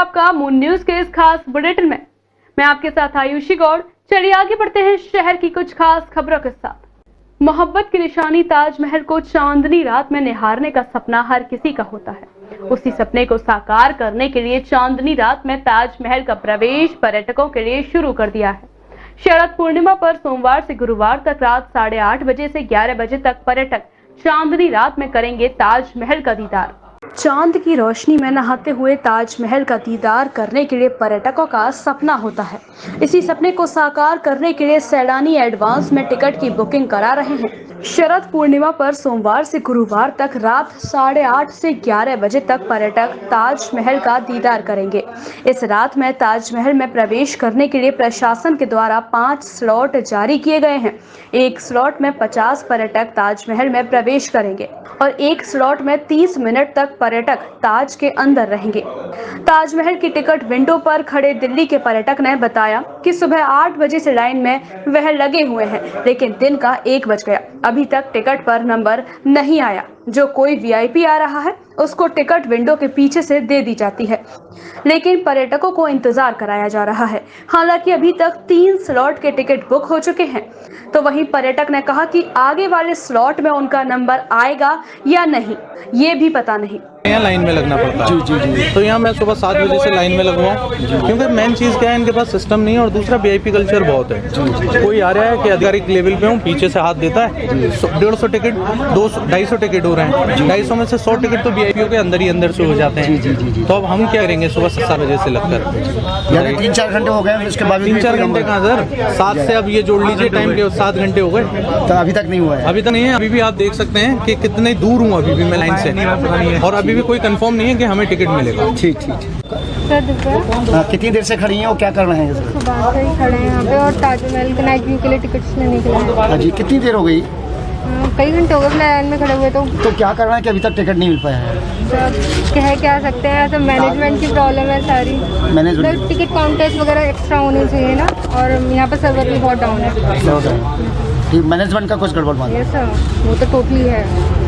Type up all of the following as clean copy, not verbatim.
आपका moon news के इस खास बुलेटिन में। मैं आपके साथ आयुषी गौड़। चलिए आगे बढ़ते हैं शहर की कुछ खास खबरों के साथ। मोहब्बत की निशानी ताजमहल को चांदनी रात में निहारने का सपना हर किसी का होता है। उसी सपने को साकार करने के लिए चांदनी रात में ताजमहल का प्रवेश पर्यटकों के लिए शुरू कर दिया है। शरद पूर्णिमा पर सोमवार से गुरुवार तक रात 8:30 बजे से 11 बजे तक पर्यटक चांदनी रात में करेंगे ताजमहल का दीदार। चांद की रोशनी में नहाते हुए ताजमहल का दीदार करने के लिए पर्यटकों का सपना होता है। इसी सपने को साकार करने के लिए सैलानी एडवांस में टिकट की बुकिंग करा रहे हैं। शरद पूर्णिमा पर सोमवार से गुरुवार तक रात 8:30 से 11 बजे तक पर्यटक ताजमहल का दीदार करेंगे। इस रात में ताजमहल में प्रवेश करने के लिए प्रशासन के द्वारा 5 स्लॉट जारी किए गए हैं। एक स्लॉट में 50 पर्यटक ताजमहल में प्रवेश करेंगे और एक स्लॉट में 30 मिनट तक पर्यटक ताज के अंदर रहेंगे। ताजमहल की टिकट विंडो पर खड़े दिल्ली के पर्यटक ने बताया कि सुबह 8 बजे से लाइन में वह लगे हुए हैं, लेकिन दिन का 1 बज गया। अभी तक टिकट पर नंबर नहीं आया। जो कोई वीआईपी आ रहा है उसको टिकट विंडो के पीछे से दे दी जाती है, लेकिन पर्यटकों को इंतजार कराया जा रहा है। हालांकि अभी तक 3 स्लॉट के टिकट बुक हो चुके हैं। तो वहीं पर्यटक ने कहा कि आगे वाले स्लॉट में उनका नंबर आएगा या नहीं, ये भी पता नहीं। यहाँ लाइन में लगना पड़ता है। जी। तो यहाँ मैं सुबह 7 बजे से लाइन में लगवाऊँ, क्योंकि मेन चीज़ क्या है, इनके पास सिस्टम नहीं है और दूसरा वीआईपी कल्चर बहुत है। कोई आ रहा है कि आधिकारिक लेवल पे हूँ, पीछे से हाथ देता है। 150 टिकट 250 टिकट हो रहे हैं। 250 में से 100 टिकट तो वीआईपी के अंदर ही अंदर से हो जाते हैं। तो अब हम क्या करेंगे सुबह 7 बजे से लगकर? यानी 3-4 घंटे हो गए, उसके बाद 3-4 घंटे कहाँ सर, 7 से अब ये जोड़ लीजिए टाइम के 7 घंटे हो गए। तो अभी तक नहीं हुआ है? अभी तक नहीं है। अभी भी आप देख सकते हैं कि कितने दूर हूँ अभी भी मैं लाइन से, और अभी भी कोई कंफर्म नहीं है कि हमें टिकट मिलेगा। ठीक। कितनी देर से खड़ी हैं और क्या कर रहे हैं? सुबह से ही खड़े हैं यहाँ पे और ताजमहल के नाइट व्यू के लिए टिकट्स लेने के लिए। जी, कितनी देर हो गई? कई घंटे हो गए लाइन में खड़े हुए। तो क्या करना है कि अभी तक टिकट नहीं मिल पाया है? कह क्या सकते हैं, ऐसा मैनेजमेंट की प्रॉब्लम है सारी। मैनेजमेंट टिकट काउंटर्स वगैरह एक्स्ट्रा होने चाहिए ना, और यहाँ पर सर्वर भी बहुत डाउन है। मैनेजमेंट का कुछ गड़बड़ मालूम? यस सर, वो तो टोटली है।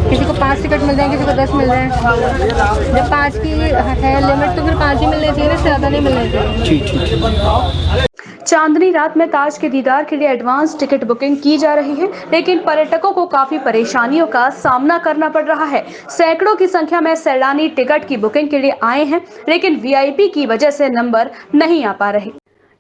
किसी को 5 टिकट मिल जाए, किसी को 10 मिल जाए। जब 5 की है लिमिट तो फिर 5 ही मिलने चाहिए ना, ज़्यादा नहीं मिलने चाहिए। ठीक। चांदनी रात में ताज के दीदार के लिए एडवांस टिकट बुकिंग की जा रही है, लेकिन पर्यटकों को काफी परेशानियों का सामना करना पड़ रहा है। सैकड़ों की संख्या में सैलानी टिकट की बुकिंग के लिए आए हैं, लेकिन वीआईपी की वजह से नंबर नहीं आ पा रहे।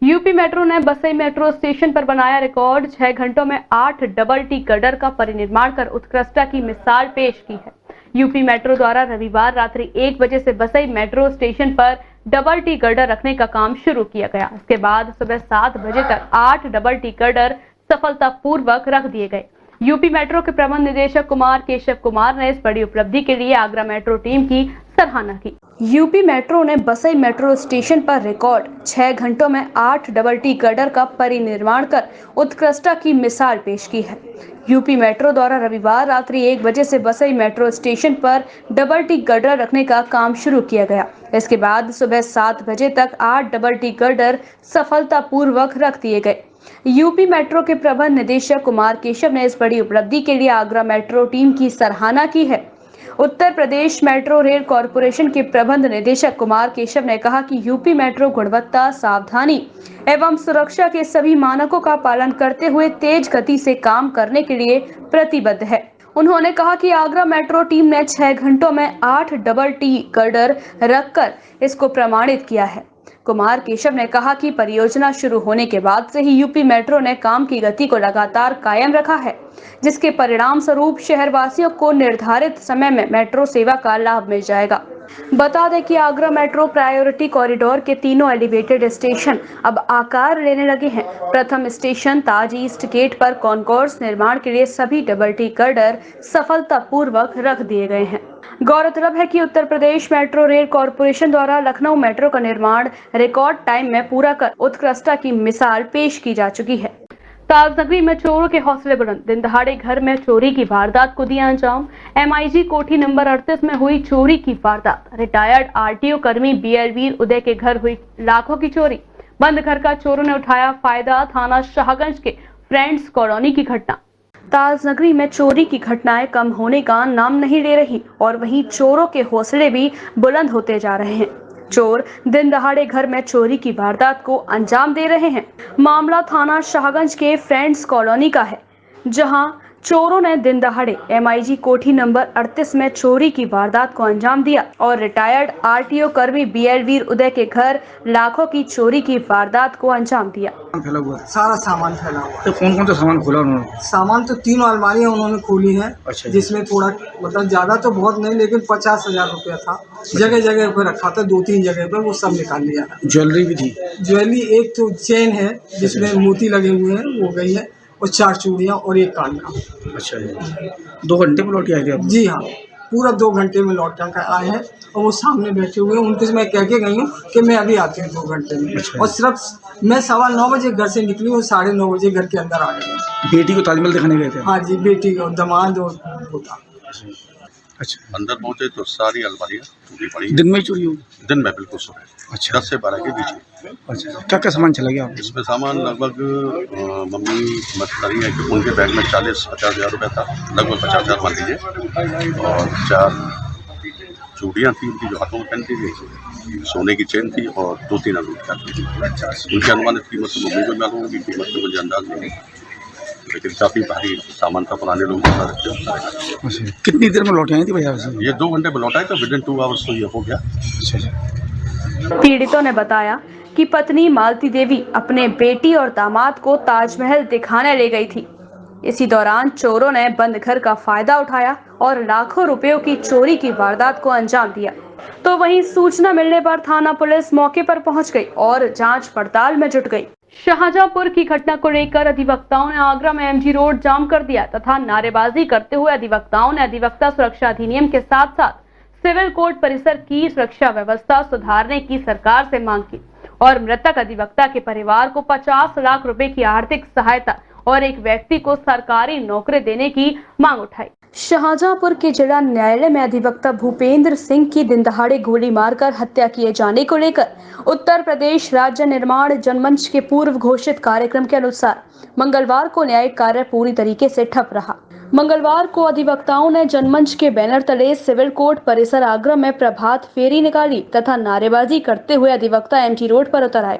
यूपी मेट्रो ने बसई मेट्रो स्टेशन पर बनाया रिकॉर्ड। 6 घंटों में 8 डबल टी गर्डर का परिनिर्माण कर उत्कृष्टता की मिसाल पेश की है। यूपी मेट्रो द्वारा रविवार रात्रि 1 बजे से बसई मेट्रो स्टेशन पर डबल टी गर्डर रखने का काम शुरू किया गया। इसके बाद सुबह 7 बजे तक 8 डबल टी गर्डर सफलतापूर्वक रख दिए गए। यूपी मेट्रो के प्रबंध निदेशक कुमार केशव कुमार ने इस बड़ी उपलब्धि के लिए आगरा मेट्रो टीम की सराहना की। यूपी मेट्रो ने बसई मेट्रो स्टेशन पर रिकॉर्ड 6 घंटों में 8 डबल टी गर्डर का परिनिर्माण कर उत्कृष्टता की मिसाल पेश की है। यूपी मेट्रो द्वारा रविवार रात्रि 1 बजे से बसई मेट्रो स्टेशन पर डबल टी गर्डर रखने का काम शुरू किया गया। इसके बाद सुबह 7 बजे तक 8 डबल टी गर्डर सफलतापूर्वक रख दिए गए। यूपी मेट्रो के प्रबंध निदेशक कुमार केशव ने इस बड़ी उपलब्धि के लिए आगरा मेट्रो टीम की सराहना की है। Uttar Pradesh metro rail corporation के प्रबंध निदेशक कुमार केशव ने कहा कि यूपी मेट्रो गुणवत्ता, सावधानी एवं सुरक्षा के सभी मानकों का पालन करते हुए तेज गति से काम करने के लिए प्रतिबद्ध है। उन्होंने कहा कि आगरा मेट्रो टीम ने 6 घंटों में 8 डबल टी गर्डर रखकर इसको प्रमाणित किया है। कुमार केशव ने कहा कि परियोजना शुरू होने के बाद से ही यूपी मेट्रो ने काम की गति को लगातार कायम रखा है, जिसके परिणाम स्वरूप शहरवासियों को निर्धारित समय में मेट्रो सेवा का लाभ मिल जाएगा। बता दें कि आगरा मेट्रो प्रायोरिटी कॉरिडोर के तीनों एलिवेटेड स्टेशन अब आकार लेने लगे हैं। प्रथम स्टेशन ताज ईस्ट गेट पर कॉन्कोर्स निर्माण के लिए सभी डबल टी गर्डर सफलतापूर्वक रख दिए गए हैं। गौरतलब है कि Uttar Pradesh metro rail corporation द्वारा लखनऊ मेट्रो का निर्माण रिकॉर्ड टाइम में पूरा कर उत्कृष्टता की मिसाल पेश की जा चुकी है। ताजनगरी में चोरों के हौसले बुलंद। दिन दहाड़े घर में चोरी की वारदात को दिया अंजाम। एमआईजी कोठी नंबर 38 में हुई चोरी की वारदात। रिटायर्ड आरटीओ कर्मी बीएलवीर उदय के घर हुई लाखों की चोरी। बंद घर का चोरों ने उठाया फायदा। थाना शाहगंज के फ्रेंड्स कॉलोनी की घटना। ताजनगरी में चोरी की घटनाएं कम होने का नाम नहीं ले रही और वहीं चोरों के हौसले भी बुलंद होते जा रहे हैं। चोर दिन दहाड़े घर में चोरी की वारदात को अंजाम दे रहे हैं। मामला थाना शाहगंज के फ्रेंड्स कॉलोनी का है, जहां चोरों ने दिन दहाड़े MIG कोठी नंबर 38 में चोरी की वारदात को अंजाम दिया और रिटायर्ड RTO कर्मी BL वीर उदय के घर लाखों की चोरी की वारदात को अंजाम दिया। फैला हुआ है। सारा सामान फैला हुआ है। तो कौन कौन सा सामान खोला उन्होंने? सामान तो 3 अलमारियां उन्होंने खोली हैं। अच्छा। जिसमें थोड़ा मतलब ज़्यादा तो बहुत नहीं, लेकिन 50,000 रुपया था। जगह जगह पे रखा था, 2-3 जगह पे, वो सब निकाल लिया। ज्वेलरी भी थी? ज्वेलरी एक तो चेन है जिसमें मोती लगे हुए हैं, वो गई है, और 4 चूड़ियाँ और 1 कान का। अच्छा जी। 2 घंटे में लौट के आए थे आप? जी हाँ, पूरा 2 घंटे में लौट कर आए हैं, और वो सामने बैठे हुए हैं। उनके से मैं कह के गई हूँ कि मैं अभी आती हूँ 2 घंटे में। अच्छा। और सिर्फ मैं 9:15 बजे घर से निकली हूँ, 9:30 बजे घर के अंदर आ गई। बेटी को ताजमहल दिखाने गए थे? हाँ जी, बेटी और दामाद और पोता। अच्छा। अंदर पहुंचे तो सारी अलमारियाँ टूटी पड़ी। दिन में ही चोरी होगी? दिन में बिल्कुल सुबह। अच्छा। 10 से 12 के बीच में। अच्छा। क्या क्या सामान चला गया? इसमें सामान लगभग मम्मी मत है कि उनके बैग में 40-50 हज़ार रुपये था, लगभग 50,000 मान लीजिए, और 4 चूड़ियाँ थी उनकी जो हाथों में पहनती थी, सोने की चेन थी, और 2-3 अंगूठियाँ थी। उनकी अनुमानित कीमत तो मम्मी को मालूम होगी, कीमत तो मुझे अंदाज नहीं, लेकिन काफ़ी भारी सामान था। पुराने लोग बता रखे अच्छा। कितनी देर में लौटे आई थी भैया से? ये 2 घंटे में लौटाए तो विदिन 2 आवर्स तो ये हो गया। अच्छा। पीड़ितों ने बताया कि पत्नी मालती देवी अपने बेटी और दामाद को ताजमहल दिखाने ले गई थी। इसी दौरान चोरों ने बंद घर का फायदा उठाया और लाखों रुपयों की चोरी की वारदात को अंजाम दिया। तो वहीं सूचना मिलने पर थाना पुलिस मौके पर पहुंच गई और जांच पड़ताल में जुट गई। शाहजहांपुर की घटना को लेकर अधिवक्ताओं ने आगरा में MG रोड जाम कर दिया तथा नारेबाजी करते हुए अधिवक्ताओं ने अधिवक्ता सुरक्षा अधिनियम के साथ साथ सिविल कोर्ट परिसर की सुरक्षा व्यवस्था सुधारने की सरकार से मांग की और मृतक अधिवक्ता के परिवार को 50 लाख रुपए की आर्थिक सहायता और एक व्यक्ति को सरकारी नौकरी देने की मांग उठाई। शाहजहांपुर के जिला न्यायालय में अधिवक्ता भूपेंद्र सिंह की दिन दहाड़े गोली मारकर हत्या किए जाने को लेकर उत्तर प्रदेश राज्य निर्माण जनमंच के पूर्व घोषित कार्यक्रम के अनुसार मंगलवार को न्यायिक कार्य पूरी तरीके से ठप रहा। मंगलवार को अधिवक्ताओं ने जनमंच के बैनर तले सिविल कोर्ट परिसर आगरा में प्रभात फेरी निकाली तथा नारेबाजी करते हुए अधिवक्ता MG रोड पर उतर आए,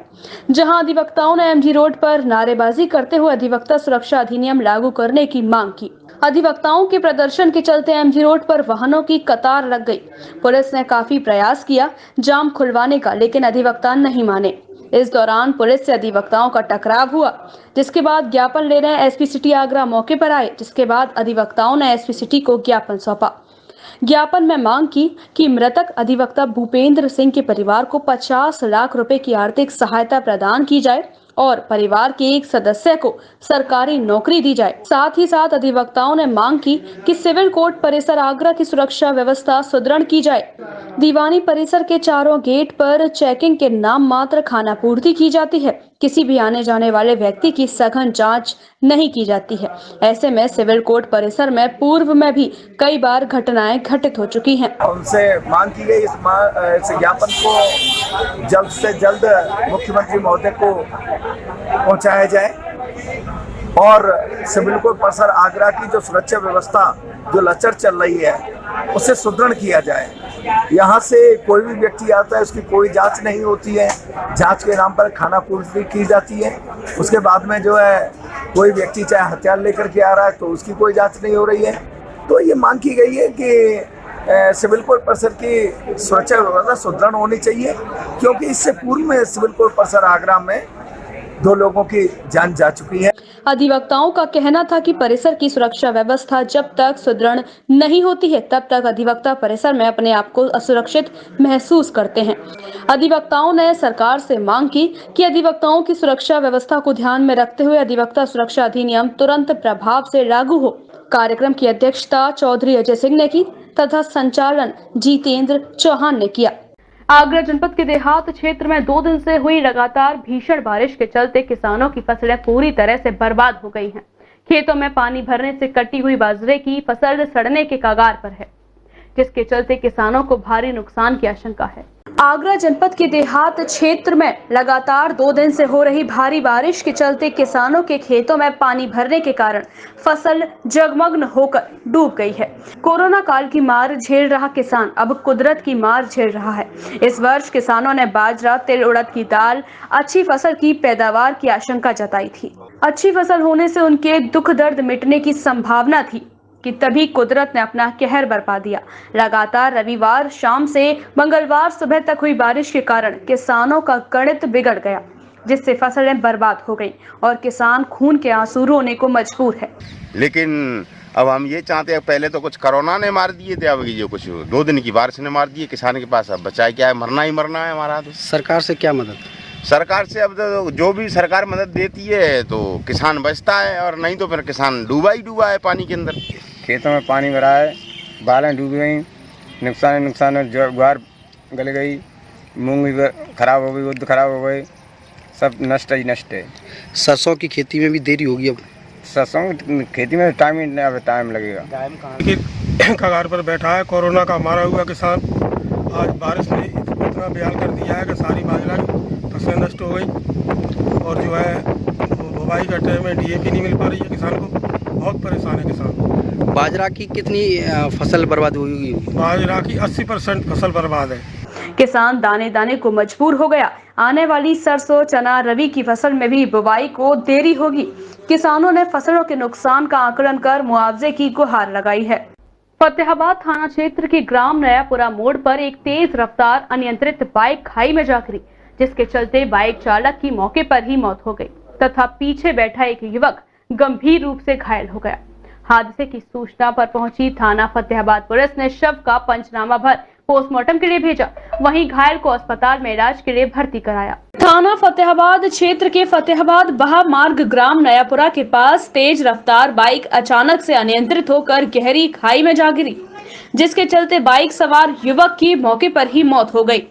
जहां अधिवक्ताओं ने MG रोड पर नारेबाजी करते हुए अधिवक्ता सुरक्षा अधिनियम लागू करने की मांग की। अधिवक्ताओं के प्रदर्शन के चलते MG रोड पर वाहनों की कतार लग गई। पुलिस ने काफी प्रयास किया जाम खुलवाने का, लेकिन अधिवक्ता नहीं माने। इस दौरान पुलिस से अधिवक्ताओं का टकराव हुआ, जिसके बाद ज्ञापन लेने SP सिटी आगरा मौके पर आए, जिसके बाद अधिवक्ताओं ने SP सिटी को ज्ञापन सौंपा। ज्ञापन में मांग की कि मृतक अधिवक्ता भूपेंद्र सिंह के परिवार को 50 लाख रुपए की आर्थिक सहायता प्रदान की जाए और परिवार के एक सदस्य को सरकारी नौकरी दी जाए। साथ ही साथ अधिवक्ताओं ने मांग की कि सिविल कोर्ट परिसर आगरा की सुरक्षा व्यवस्था सुदृढ़ की जाए। दीवानी परिसर के चारों गेट पर चेकिंग के नाम मात्र खानापूर्ति की जाती है, किसी भी आने जाने वाले व्यक्ति की सघन जांच नहीं की जाती है। ऐसे में सिविल कोर्ट परिसर में पूर्व में भी कई बार घटनाएं घटित हो चुकी हैं। उनसे मांग की गई इस ज्ञापन को जल्द से जल्द मुख्यमंत्री महोदय को पहुंचाया जाए और सिविल कोर्ट परिसर आगरा की जो सुरक्षा व्यवस्था जो लचर चल रही है उसे सुदृढ़ किया जाए। यहाँ से कोई भी व्यक्ति आता है, उसकी कोई जांच नहीं होती है, जांच के नाम पर खानापूर्ति की जाती है। उसके बाद में जो है कोई व्यक्ति चाहे हथियार लेकर के आ रहा है तो उसकी कोई जांच नहीं हो रही है। तो ये मांग की गई है कि सिविल कोर्ट परिसर की सुरक्षा व्यवस्था सुदृढ़ होनी चाहिए, क्योंकि इससे पूर्व में सिविल कोर्ट परिसर आगरा में 2 लोगों की जान जा चुकी है। अधिवक्ताओं का कहना था कि परिसर की सुरक्षा व्यवस्था जब तक सुदृढ़ नहीं होती है तब तक अधिवक्ता परिसर में अपने आप को असुरक्षित महसूस करते हैं। अधिवक्ताओं ने सरकार से मांग की कि अधिवक्ताओं की सुरक्षा व्यवस्था को ध्यान में रखते हुए अधिवक्ता सुरक्षा अधिनियम तुरंत प्रभाव से लागू हो। कार्यक्रम की अध्यक्षता चौधरी अजय सिंह ने की तथा संचालन जितेंद्र चौहान ने किया। आगरा जनपद के देहात क्षेत्र में 2 दिन से हुई लगातार भीषण बारिश के चलते किसानों की फसलें पूरी तरह से बर्बाद हो गई हैं। खेतों में पानी भरने से कटी हुई बाजरे की फसल सड़ने के कगार पर है। जिसके चलते किसानों को भारी नुकसान की आशंका है। आगरा जनपद के देहात क्षेत्र में लगातार 2 दिन से हो रही भारी बारिश के चलते किसानों के खेतों में पानी भरने के कारण फसल जगमग्न होकर डूब गई है। कोरोना काल की मार झेल रहा किसान अब कुदरत की मार झेल रहा है। इस वर्ष किसानों ने बाजरा, तिल, उड़द की दाल, अच्छी फसल की पैदावार की आशंका जताई थी। अच्छी फसल होने से उनके दुख दर्द मिटने की संभावना थी कि तभी कुदरत ने अपना कहर बरपा दिया। लगातार रविवार शाम से मंगलवार सुबह तक हुई बारिश के कारण किसानों का गणित बिगड़ गया, जिससे फसलें बर्बाद हो गईं और किसान खून के आंसू रोने को मजबूर है। लेकिन अब हम ये चाहते हैं, पहले तो कुछ कोरोना ने मार दिए थे, अब ये कुछ 2 दिन की बारिश ने मार दिए। किसान के पास अब बचाए क्या है, मरना ही मरना है हमारा। तो सरकार से क्या मदद? सरकार से अब तो जो भी सरकार मदद देती है तो किसान बचता है, और नहीं तो फिर किसान डूबा ही डूबा है पानी के अंदर। खेतों में पानी भरा है, बालें डूब गई, नुकसान है, ज्वार गल गई, मूंग भी खराब हो गई, उर्द खराब हो गई, सब नष्ट ही नष्ट है। सरसों की खेती में भी देरी होगी अब। सरसों की खेती में टाइम लगेगा। कगार पर बैठा है कोरोना का मारा हुआ किसान। आज बारिश ने इतना बेहाल कर दिया है कि सारी बाजरा फसलें नष्ट हो गई, और जो है बुवाई का टाइम में DAP नहीं मिल पा रही है किसान को। बहुत परेशान है किसान। बाजरा की कितनी फसल बर्बाद हुई होगी? बाजरा की 80% फसल बर्बाद है। किसान दाने दाने को मजबूर हो गया। आने वाली सरसों, चना, रवि की फसल में भी बुवाई को देरी होगी। किसानों ने फसलों के नुकसान का आकलन कर मुआवजे की गुहार लगाई है। फतेहाबाद थाना क्षेत्र के ग्राम नयापुरा मोड़ पर एक तेज रफ्तार अनियंत्रित बाइक खाई में जा गिरी, जिसके चलते बाइक चालक की मौके पर ही मौत हो गई तथा पीछे बैठा एक युवक गंभीर रूप से घायल हो गया। हादसे की सूचना पर पहुंची थाना फतेहाबाद पुलिस ने शव का पंचनामा भर पोस्टमार्टम के लिए भेजा, वहीं घायल को अस्पताल में इलाज के लिए भर्ती कराया। थाना फतेहाबाद क्षेत्र के फतेहाबाद बहा मार्ग ग्राम नयापुरा के पास तेज रफ्तार बाइक अचानक से अनियंत्रित होकर गहरी खाई में जा गिरी, जिसके चलते बाइक सवार युवक की मौके पर ही मौत हो गई,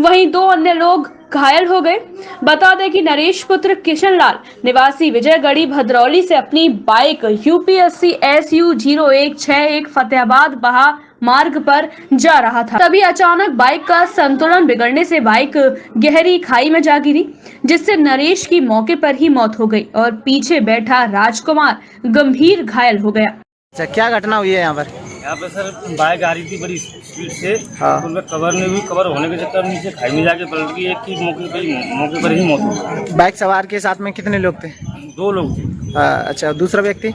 वहीं 2 अन्य लोग घायल हो गए। बता दें कि नरेश पुत्र किशन लाल निवासी विजयगढ़ी भद्रौली से अपनी बाइक UP80 SU 0161 फतेहाबाद बहा मार्ग पर जा रहा था, तभी अचानक बाइक का संतुलन बिगड़ने से बाइक गहरी खाई में जा गिरी, जिससे नरेश की मौके पर ही मौत हो गई और पीछे बैठा राजकुमार गंभीर घायल हो गया। अच्छा, क्या घटना हुई है यहाँ पर? यहाँ पे सर बाइक आ रही थी बड़ी स्पीड से, उनमें कवर होने के चक्कर नीचे खाई में जाके पलट गई। एक की मौके पर ही मौत हो गई। बाइक सवार के साथ में कितने लोग थे? 2 लोग थे। अच्छा, दूसरा व्यक्ति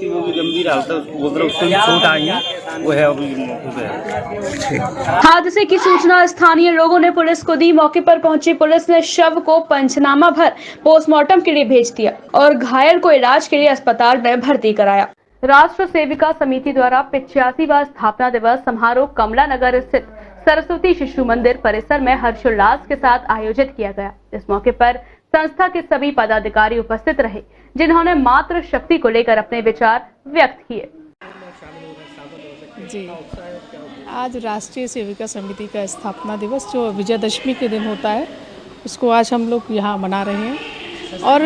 वो भी गंभीर हालत है, उसको भी चोट आई है, वो है अभी मौके पे। हादसे की सूचना स्थानीय लोगों ने पुलिस को दी। मौके पर पहुंची पुलिस ने शव को पंचनामा भर पोस्टमार्टम के लिए भेज दिया और घायल को इलाज के लिए अस्पताल में भर्ती कराया। राष्ट्र सेविका समिति द्वारा 85वां स्थापना दिवस समारोह कमला नगर स्थित सरस्वती शिशु मंदिर परिसर में हर्षोल्लास के साथ आयोजित किया गया। इस मौके पर संस्था के सभी पदाधिकारी उपस्थित रहे, जिन्होंने मातृ शक्ति को लेकर अपने विचार व्यक्त किए। जी, आज राष्ट्रीय सेविका समिति का स्थापना दिवस जो विजयदशमी के दिन होता है, उसको आज हम लोग यहाँ मना रहे हैं और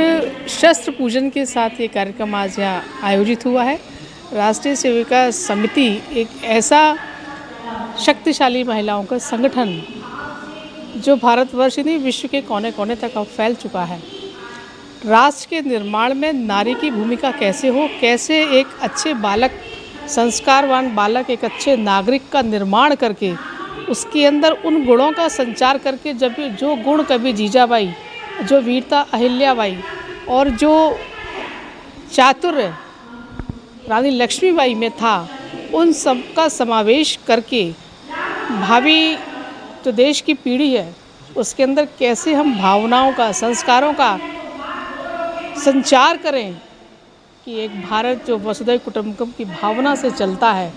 शस्त्र पूजन के साथ ये कार्यक्रम आज यहाँ आयोजित हुआ है। राष्ट्रीय सेविका समिति एक ऐसा शक्तिशाली महिलाओं का संगठन जो भारतवर्ष नहीं विश्व के कोने कोने तक अब फैल चुका है। राष्ट्र के निर्माण में नारी की भूमिका कैसे हो, कैसे एक अच्छे बालक, संस्कारवान बालक, एक अच्छे नागरिक का निर्माण करके उसके अंदर उन गुणों का संचार करके, जब जो गुण कभी जीजाबाई, जो वीरता अहिल्याबाई और जो चातुर्य रानी लक्ष्मीबाई में था, उन सब का समावेश करके भावी जो देश की पीढ़ी है उसके अंदर कैसे हम भावनाओं का, संस्कारों का संचार करें कि एक भारत जो वसुधैव कुटुंबकम की भावना से चलता है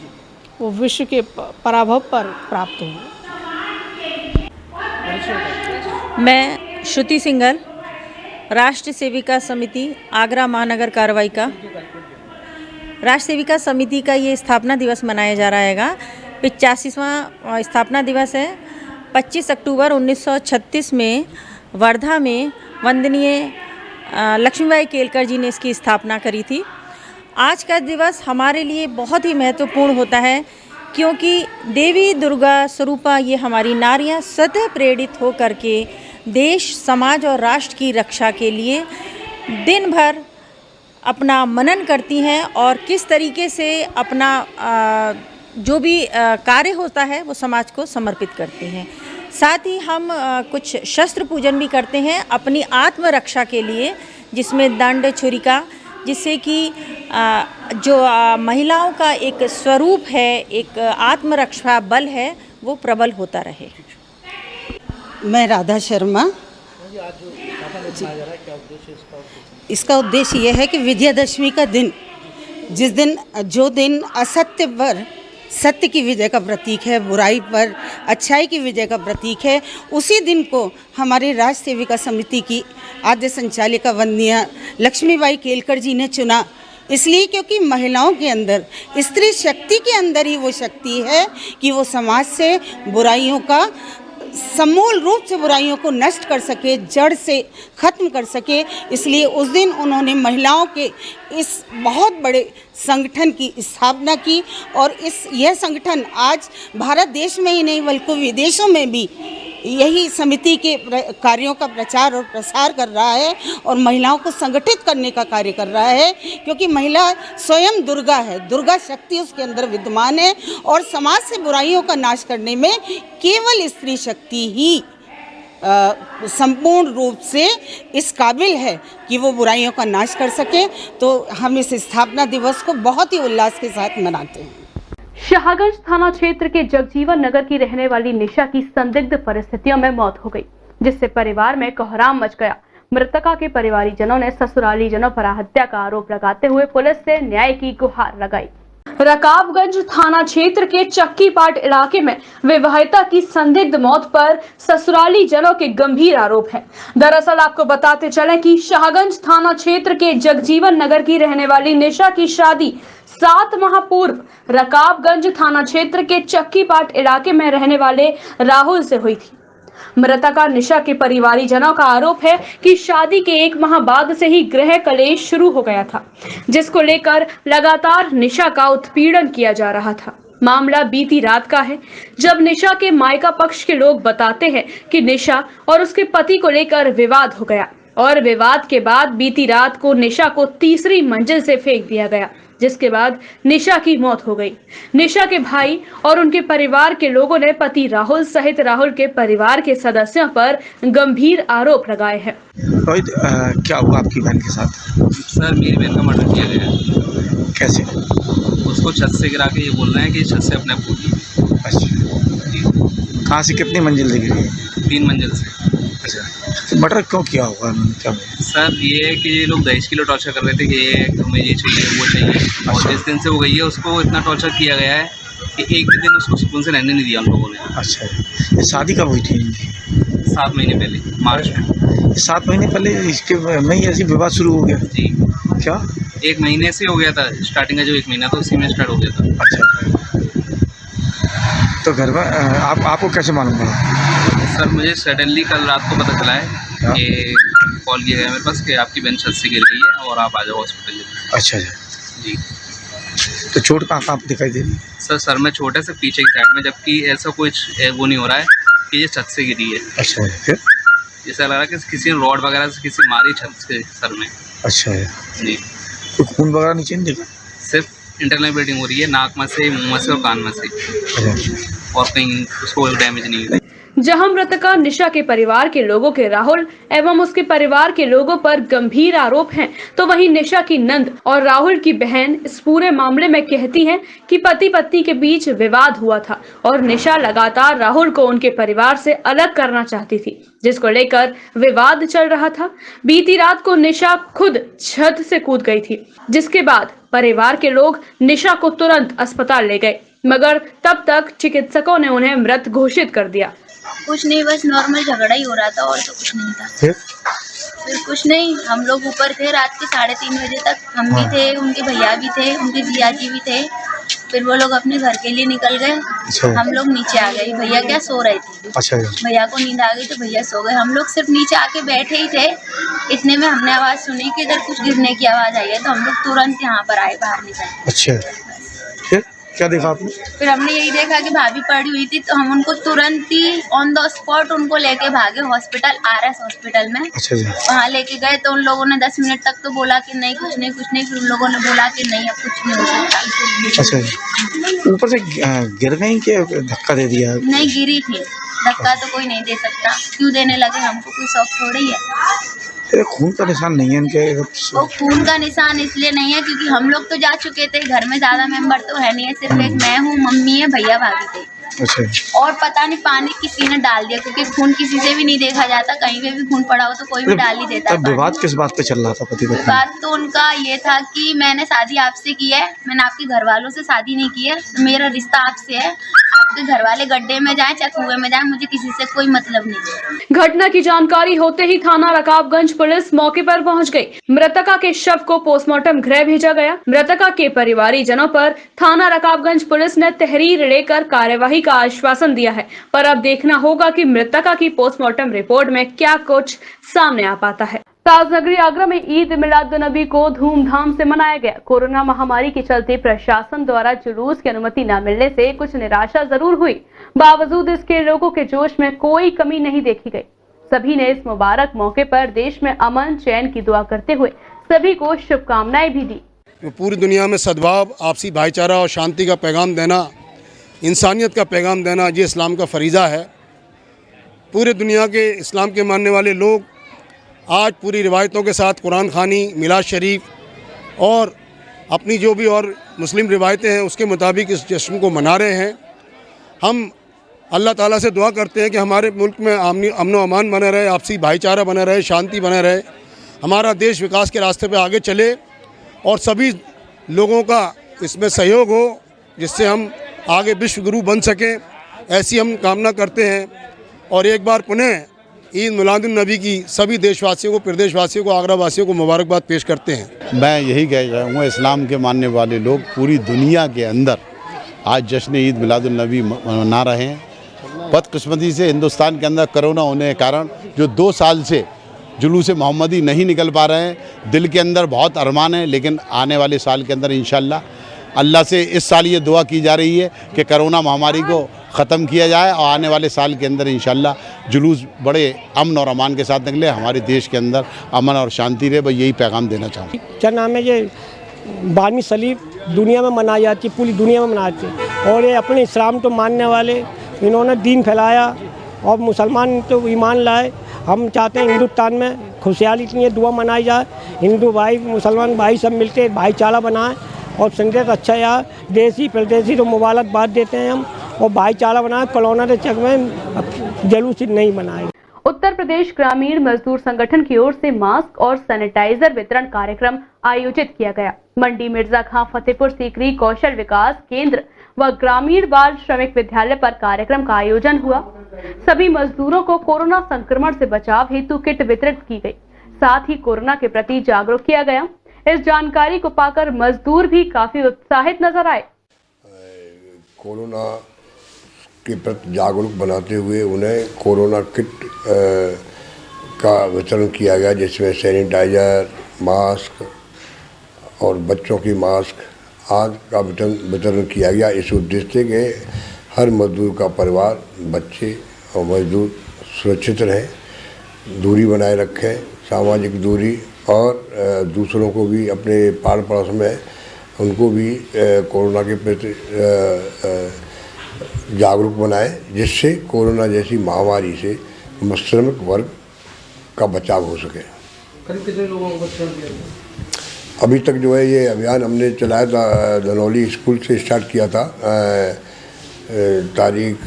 वो विश्व के पराभव पर प्राप्त हो। मैं श्रुति सिंघल, राष्ट्रीय सेविका समिति आगरा महानगर कार्रवाई का राष्ट्रीय सेविका समिति का ये स्थापना दिवस मनाया जा रहा है। 85वां स्थापना दिवस है। 25 अक्टूबर 1936 में वर्धा में वंदनीय लक्ष्मीबाई केलकर जी ने इसकी स्थापना करी थी। आज का दिवस हमारे लिए बहुत ही महत्वपूर्ण होता है क्योंकि देवी दुर्गा स्वरूपा ये हमारी नारियां स्वतः प्रेरित हो करके देश, समाज और राष्ट्र की रक्षा के लिए दिन भर अपना मनन करती हैं और किस तरीके से अपना जो भी कार्य होता है वो समाज को समर्पित करती हैं। साथ ही हम कुछ शस्त्र पूजन भी करते हैं अपनी आत्मरक्षा के लिए, जिसमें दंड, छुरिका, जिससे कि जो महिलाओं का एक स्वरूप है, एक आत्मरक्षा बल है, वो प्रबल होता रहे। मैं राधा शर्मा। इसका उद्देश्य यह है कि विजयदशमी का दिन, जो दिन असत्य पर सत्य की विजय का प्रतीक है, बुराई पर अच्छाई की विजय का प्रतीक है, उसी दिन को हमारी राष्ट्र सेविका समिति की आद्य संचालिका वंदनीय लक्ष्मीबाई केलकर जी ने चुना। इसलिए क्योंकि महिलाओं के अंदर, स्त्री शक्ति के अंदर ही वो शक्ति है कि वो समाज से बुराइयों का, समूल रूप से बुराइयों को नष्ट कर सके, जड़ से ख़त्म कर सके। इसलिए उस दिन उन्होंने महिलाओं के इस बहुत बड़े संगठन की स्थापना की और यह संगठन आज भारत देश में ही नहीं बल्कि विदेशों में भी यही समिति के कार्यों का प्रचार और प्रसार कर रहा है और महिलाओं को संगठित करने का कार्य कर रहा है, क्योंकि महिला स्वयं दुर्गा है, दुर्गा शक्ति उसके अंदर विद्यमान है और समाज से बुराइयों का नाश करने में केवल स्त्री शक्ति ही संपूर्ण रूप से इस काबिल है कि वो बुराइयों का नाश कर सके। तो हम इस स्थापना दिवस को बहुत ही उल्लास के साथ मनाते हैं। शाहगंज थाना क्षेत्र के जगजीवन नगर की रहने वाली निशा की संदिग्ध परिस्थितियों में मौत हो गई, जिससे परिवार में कोहराम मच गया। मृतका के परिवारीजनों ने ससुरालीजनों पर हत्या का आरोप लगाते हुए पुलिस से न्याय की गुहार लगाई। रकाबगंज थाना क्षेत्र के चक्की पाट इलाके में विवाहिता की संदिग्ध मौत पर ससुराली जनों के गंभीर आरोप हैं। दरअसल आपको बताते चलें कि शाहगंज थाना क्षेत्र के जगजीवन नगर की रहने वाली निशा की शादी 7 माह पूर्व रकाबगंज थाना क्षेत्र के चक्की पाट इलाके में रहने वाले राहुल से हुई थी। मृतका निशा के परिवारीजनों का आरोप है कि शादी के 1 माह बाद से ही गृह कलेश शुरू हो गया था, जिसको लेकर लगातार निशा का उत्पीड़न किया जा रहा था। मामला बीती रात का है, जब निशा के मायका पक्ष के लोग बताते हैं कि निशा और उसके पति को लेकर विवाद हो गया और विवाद के बाद बीती रात को निशा को तीसरी मंजिल से फेंक दिया गया, जिसके बाद निशा की मौत हो गई। निशा के भाई और उनके परिवार के लोगों ने पति राहुल सहित राहुल के परिवार के सदस्यों पर गंभीर आरोप लगाए हैं। रोहित, क्या हुआ आपकी बहन के साथ? सर, मेरी बहन का मर्डर किया गया है। कैसे? उसको छत से गिरा के ये बोल रहे हैं कि छत से अपने आप कूदी। अच्छा, कहाँ से, कितनी मंजिल से गिरी? 3 मंजिल से। अच्छा, तो मर्डर क्यों किया होगा? क्या सर, ये है कि ये लोग दहेज के लिए टॉर्चर कर रहे थे कि ये हमें ये चाहिए, वो चाहिए। और जिस दिन से वो गई है उसको इतना टॉर्चर किया गया है कि एक भी दिन उसको सुकून से रहने नहीं दिया उन लोगों ने। अच्छा, ये शादी कब हुई थी? 7 महीने पहले, मार्च में। 7 महीने पहले इसके में ही ऐसी विवाद शुरू हो गया? जी। क्या? 1 महीने से हो गया था, स्टार्टिंग का जो 1 महीना था उसी में स्टार्ट हो गया था। अच्छा, तो घर में आपको कैसे मालूम पड़ा? सर, मुझे सडनली कल रात को पता चला है कि कॉल किया गया मेरे पास कि आपकी बहन छत से गिर गई है और आप आ जाओ हॉस्पिटल। अच्छा जी। तो चोट कहाँ दिखाई दे रही है? सर में छोटे से पीछे की साइड में, जबकि ऐसा कुछ वो नहीं हो रहा है कि ये छत से गिरी है। अच्छा, फिर ऐसा लग रहा है कि किसी ने रॉड वगैरह से किसी मारी छत से सर में। अच्छा है जी। तो खून वगैरह नीचे नहीं दिखा? सिर्फ इंटरनल ब्लीडिंग हो रही है, नाक में से, मुँह में से और कान में से। अच्छा। और कहीं उसको डैमेज नहीं हुई। जहां मृतका निशा के परिवार के लोगों के राहुल एवं उसके परिवार के लोगों पर गंभीर आरोप हैं, तो वहीं निशा की नंद और राहुल की बहन इस पूरे मामले में कहती हैं कि पति पत्नी के बीच विवाद हुआ था और निशा लगातार राहुल को उनके परिवार से अलग करना चाहती थी, जिसको लेकर विवाद चल रहा था। बीती रात को निशा खुद छत से कूद गई थी, जिसके बाद परिवार के लोग निशा को तुरंत अस्पताल ले गए, मगर तब तक चिकित्सकों ने उन्हें मृत घोषित कर दिया। कुछ नहीं, बस नॉर्मल झगड़ा ही हो रहा था और तो कुछ नहीं था। फिर कुछ नहीं, हम लोग ऊपर थे रात के 3:30 बजे तक। हम भी थे, उनके भैया भी थे, उनके जिया जी भी थे। फिर वो लोग अपने घर के लिए निकल गए। हम लोग नीचे आ गए। भैया क्या सो रहे थे। अच्छा। भैया को नींद आ गई तो भैया सो गए। हम लोग सिर्फ नीचे आके बैठे ही थे। इतने में हमने आवाज़ सुनी कि इधर कुछ गिरने की आवाज़ आई है, तो हम लोग तुरंत यहाँ पर आए, बाहर निकल। अच्छा, क्या देखा आपने? फिर हमने यही देखा कि भाभी पड़ी हुई थी, तो हम उनको तुरंत ही ऑन द स्पॉट उनको लेके भागे हॉस्पिटल, RS हॉस्पिटल में। अच्छा जी। वहाँ लेके गए तो उन लोगों ने 10 मिनट तक तो बोला कि नहीं कुछ नहीं कुछ नहीं, फिर उन लोगों ने बोला कि नहीं अब कुछ नहीं हो सकता। अच्छा जी। ऊपर से गिर गई कि धक्का दे दिया? नहीं गिरी थी, धक्का तो कोई नहीं दे सकता, क्यों देने लगे, हमको कोई शौक थोड़ी है। अरे खून का निशान नहीं है इनके? वो खून का निशान इसलिए नहीं है क्योंकि हम लोग तो जा चुके थे, घर में ज्यादा मेंबर तो है नहीं है, सिर्फ एक मैं हूँ, मम्मी है, भैया भाभी थे। अच्छा। और पता नहीं पानी किसी ने डाल दिया, क्योंकि खून किसी से भी नहीं देखा जाता, कहीं पे भी खून पड़ा हो तो कोई भी डाल ही देता है। तब विवाद किस बात पे चल रहा था पति पत्नी? बात तो उनका ये था कि मैंने शादी आपसे की है, मैंने आपके घर वालों से शादी नहीं की है, तो मेरा रिश्ता आपसे है, आपके घर वाले गड्ढे में जाए चाहे कुएं में जाए, मुझे किसी से कोई मतलब नहीं। घटना की जानकारी होते ही थाना रकाबगंज पुलिस मौके पर पहुंच गई। मृतका के शव को पोस्टमार्टम गृह भेजा गया। मृतका के परिवारीजनों पर थाना रकाबगंज पुलिस ने तहरीर लेकर कार्यवाही का आश्वासन दिया है, पर अब देखना होगा कि मृतका की पोस्टमार्टम रिपोर्ट में क्या कुछ सामने आ पाता है। ताजनगरी आगरा में ईद मिलादुन्नबी को धूमधाम से मनाया गया। कोरोना महामारी के चलते प्रशासन द्वारा जुलूस की अनुमति न मिलने से कुछ निराशा जरूर हुई, बावजूद इसके लोगों के जोश में कोई कमी नहीं देखी गई। सभी ने इस मुबारक मौके पर देश में अमन चैन की दुआ करते हुए सभी को शुभकामनाएं भी दी। पूरी दुनिया में सद्भाव, आपसी भाईचारा और शांति का पैगाम देना, इंसानियत का पैगाम देना, ये इस्लाम का फरीज़ा है। पूरे दुनिया के इस्लाम के मानने वाले लोग आज पूरी रिवायतों के साथ कुरान खानी, मिलाद शरीफ और अपनी जो भी और मुस्लिम रिवायतें हैं उसके मुताबिक इस जश्न को मना रहे हैं। हम अल्लाह ताला से दुआ करते हैं कि हमारे मुल्क में अमन व अमान बना रहे, आपसी भाईचारा बना रहे, शांति बना रहे, हमारा देश विकास के रास्ते पर आगे चले और सभी लोगों का इसमें सहयोग हो, जिससे हम आगे विश्व गुरु बन सकें, ऐसी हम कामना करते हैं। और एक बार पुनः ईद मिलादुन्नबी की सभी देशवासियों को, प्रदेशवासियों को, आगरा वासियों को मुबारकबाद पेश करते हैं। मैं यही कह चाहूँगा, इस्लाम के मानने वाले लोग पूरी दुनिया के अंदर आज जश्न ईद मिलादुन्नबी मना रहे हैं। बदकिस्मती से हिंदुस्तान के अंदर कोरोना होने के कारण जो 2 साल से जुलूस मोहम्मदी नहीं निकल पा रहे हैं, दिल के अंदर बहुत अरमान है, लेकिन आने वाले साल के अंदर इंशाल्लाह अल्लाह से इस साल ये दुआ की जा रही है कि कोरोना महामारी को ख़त्म किया जाए और आने वाले साल के अंदर इंशाल्लाह जुलूस बड़े अमन और अमान के साथ निकले, हमारे देश के अंदर अमन और शांति रहे। भाई यही पैगाम देना चाहूँ। क्या नाम है, ये 12वीं सलीब दुनिया में मनाई जाती है, पूरी दुनिया में मनाती है। और ये अपने इस्लाम तो मानने वाले, इन्होंने दीन फैलाया और मुसलमान तो ईमान लाए। हम चाहते हैं हिंदुस्तान में खुशहाली के लिए दुआ मनाई जाए, हिंदू भाई मुसलमान भाई सब मिलते भाईचारा बनाएं और संदेश अच्छा यार, देसी प्रदेशी तो मुबारकबाद देते हैं हम, और भाईचारा बनाए, कोरोना के चक में जुलूस नहीं मनाए। उत्तर प्रदेश ग्रामीण मजदूर संगठन की ओर से मास्क और सैनिटाइजर वितरण कार्यक्रम आयोजित किया गया। मंडी मिर्जा खां फतेहपुर सीकरी कौशल विकास केंद्र व ग्रामीण बाल श्रमिक विद्यालय पर कार्यक्रम का आयोजन हुआ। सभी मजदूरों को कोरोना संक्रमण से बचाव हेतु किट वितरित की गई, साथ ही कोरोना के प्रति जागरूक किया गया। इस जानकारी को पाकर मजदूर भी काफी उत्साहित नजर आए। कोरोना के प्रति जागरूक बनाते हुए उन्हें कोरोना किट का वितरण किया गया, जिसमें सैनिटाइजर, मास्क और बच्चों की मास्क आदि का वितरण किया गया। इस उद्देश्य से कि हर मजदूर का परिवार, बच्चे और मजदूर सुरक्षित रहें, दूरी बनाए रखें, सामाजिक दूरी, और दूसरों को भी अपने पाड़ पड़ोस में उनको भी कोरोना के प्रति जागरूक बनाएं, जिससे कोरोना जैसी महामारी से श्रमिक वर्ग का बचाव हो सके। कितने लोगों को बच्चों दिया? अभी तक जो है ये अभियान हमने चलाया था, धनौली स्कूल से स्टार्ट किया था, तारीख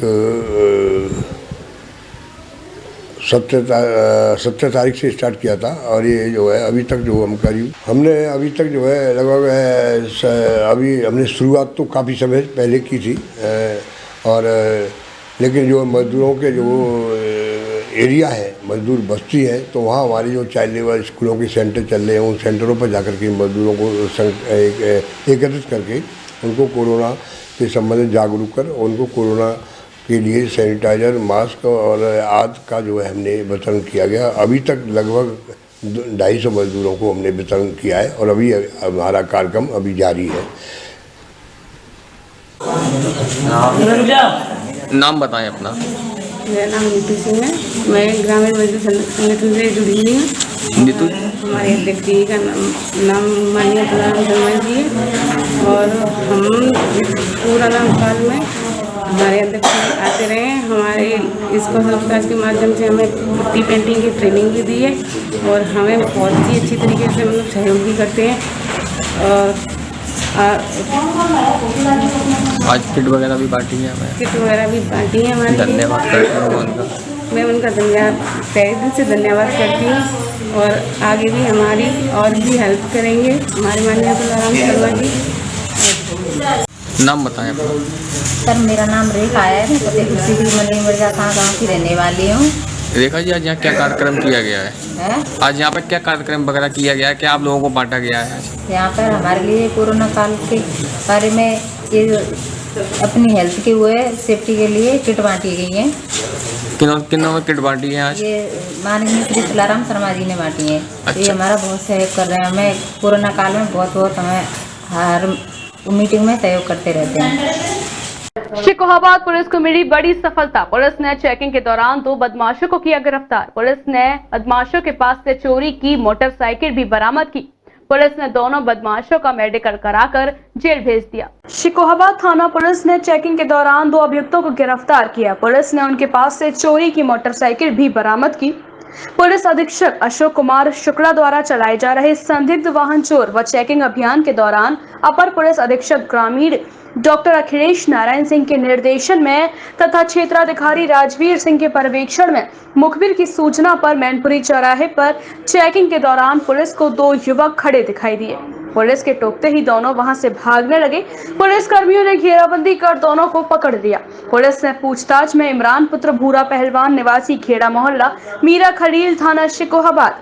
17 तारीख से स्टार्ट किया था। और ये जो है अभी तक जो हमने अभी तक जो है लगभग अभी हमने शुरुआत तो काफ़ी समय पहले की थी, और लेकिन जो मजदूरों के जो एरिया है, मजदूर बस्ती है, तो वहाँ हमारी जो चाइल्ड लेबर स्कूलों के सेंटर चल रहे हैं, उन सेंटरों पर जाकर के मजदूरों को एकत्रित करके उनको कोरोना के संबंधित जागरूक कर उनको कोरोना के लिए सैनिटाइजर, मास्क और आदि का जो है हमने वितरण किया गया। अभी तक लगभग 250 मजदूरों को हमने वितरण किया है और अभी हमारा कार्यक्रम अभी जारी है। नाम बताएं अपना। मेरा नाम नीतू सिंह है, मैं ग्रामीण मजदूर संगठन से जुड़ी हुई हूँ। नीतू हमारे अध्यक्ष जी का नाम माननीय तुलाराम शर्मा जी है और हम कोरोना काल में हमारे अध्यक्ष जी आते रहे हैं। हमारे इसको विकास के माध्यम से हमें पुट्टी पेंटिंग की ट्रेनिंग भी दी है और हमें बहुत ही अच्छी तरीके से मतलब सहयोग भी करते हैं। और आज किट वगैरह भी बांटी है हमें। किट वगैरह भी बांटी है हमारे। धन्यवाद करती हूँ उनका। मैं उनका तहे दिल से धन्यवाद करती हूँ और आगे भी हमारी और भी हेल्प करेंगे हमारे माननीय तुलाराम शर्मा जी। नाम बताएं अपना। सर मेरा नाम रेखा है, मैं फतेहपुर सीकरी मनी मिर्जा खां गाँव की रहने वाली हूँ। रेखा जी, आज यहाँ क्या कार्यक्रम किया गया है? आज यहाँ पर क्या कार्यक्रम वगैरह किया गया है, क्या आप लोगों को बांटा गया है? यहाँ पर हमारे लिए कोरोना काल के बारे में ये अपनी हेल्थ के हुए सेफ्टी के लिए किट बांटी गई हैं। किन्हों में किट बांटी है आज? ये माननीय श्री तुलाराम शर्मा जी ने बांटी है। अच्छा। ये हमारा बहुत सहयोग कर रहे हैं, हमें कोरोना काल में बहुत हमें हर मीटिंग में सहयोग करते रहते हैं। शिकोहाबाद पुलिस को मिली बड़ी सफलता। पुलिस ने चेकिंग के दौरान 2 बदमाशों को किया गिरफ्तार। पुलिस ने बदमाशों के पास से चोरी की मोटरसाइकिल भी बरामद की। पुलिस ने दोनों बदमाशों का मेडिकल कराकर जेल भेज दिया। शिकोहाबाद थाना पुलिस ने चेकिंग के दौरान 2 अभियुक्तों को गिरफ्तार किया। पुलिस ने उनके पास से चोरी की मोटरसाइकिल भी बरामद की। पुलिस अधीक्षक अशोक कुमार शुक्ला द्वारा चलाए जा रहे संदिग्ध वाहन चोर व चेकिंग अभियान के दौरान अपर पुलिस अधीक्षक ग्रामीण डॉक्टर अखिलेश नारायण सिंह के निर्देशन में तथा क्षेत्राधिकारी राजवीर सिंह के पर्यवेक्षण में मुखबिर की सूचना पर मैनपुरी चौराहे पर चेकिंग के दौरान पुलिस को 2 युवक खड़े दिखाई दिए। पुलिस के टोकते ही दोनों वहां से भागने लगे। पुलिस कर्मियों ने घेराबंदी कर दोनों को पकड़ लिया। पुलिस ने पूछताछ में इमरान पुत्र भूरा पहलवान निवासी खेड़ा मोहल्ला मीरा खलील थाना शिकोहाबाद,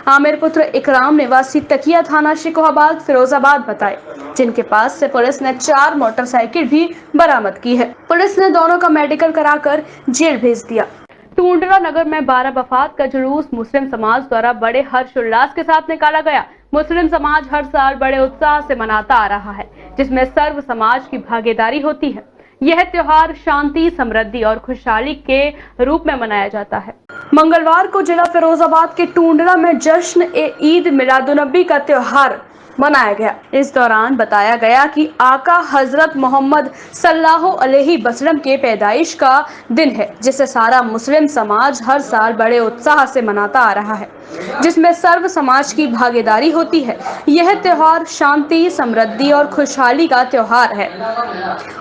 आमिर पुत्र इकराम निवासी तकिया थाना शिकोहाबाद फिरोजाबाद बताए, जिनके पास से पुलिस ने 4 मोटरसाइकिल भी बरामद की है। पुलिस ने दोनों का मेडिकल कराकर जेल भेज दिया। टूंडला नगर में 12 वफात का जुलूस मुस्लिम समाज द्वारा बड़े हर्षोल्लास के साथ निकाला गया। मुस्लिम समाज हर साल बड़े उत्साह से मनाता आ रहा है, जिसमें सर्व समाज की भागीदारी होती है। यह त्योहार शांति, समृद्धि और खुशहाली के रूप में मनाया जाता है। मंगलवार को जिला फिरोजाबाद के टूंडला में जश्न-ए-ईद मिलादुन्नबी का त्योहार मनाया गया। इस दौरान बताया गया कि आका हजरत मोहम्मद सल्लल्लाहु अलैहि वसल्लम के पैदाइश का दिन है, जिसे सारा मुस्लिम समाज हर साल बड़े उत्साह से मनाता आ रहा है, जिसमें सर्व समाज की भागीदारी होती है। यह त्योहार शांति, समृद्धि और खुशहाली का त्योहार है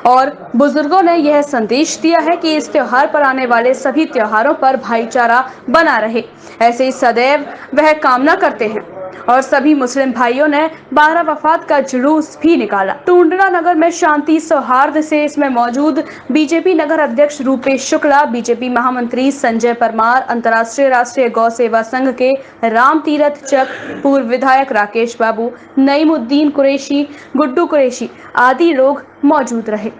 और बुजुर्गों ने यह संदेश दिया है कि इस त्योहार पर आने वाले सभी त्योहारों पर भाईचारा बना रहे, ऐसे ही सदैव वह कामना करते हैं। और सभी मुस्लिम भाइयों ने 12 वफात का जुलूस भी निकाला। टूंडला नगर में शांति सौहार्द से इसमें मौजूद बीजेपी नगर अध्यक्ष रूपेश शुक्ला, बीजेपी महामंत्री संजय परमार, अंतर्राष्ट्रीय राष्ट्रीय गौ सेवा संघ के राम तीरथ चक, पूर्व विधायक राकेश बाबू, नईमुद्दीन कुरैशी, गुड्डू कुरैशी आदि लोग मौजूद रहे।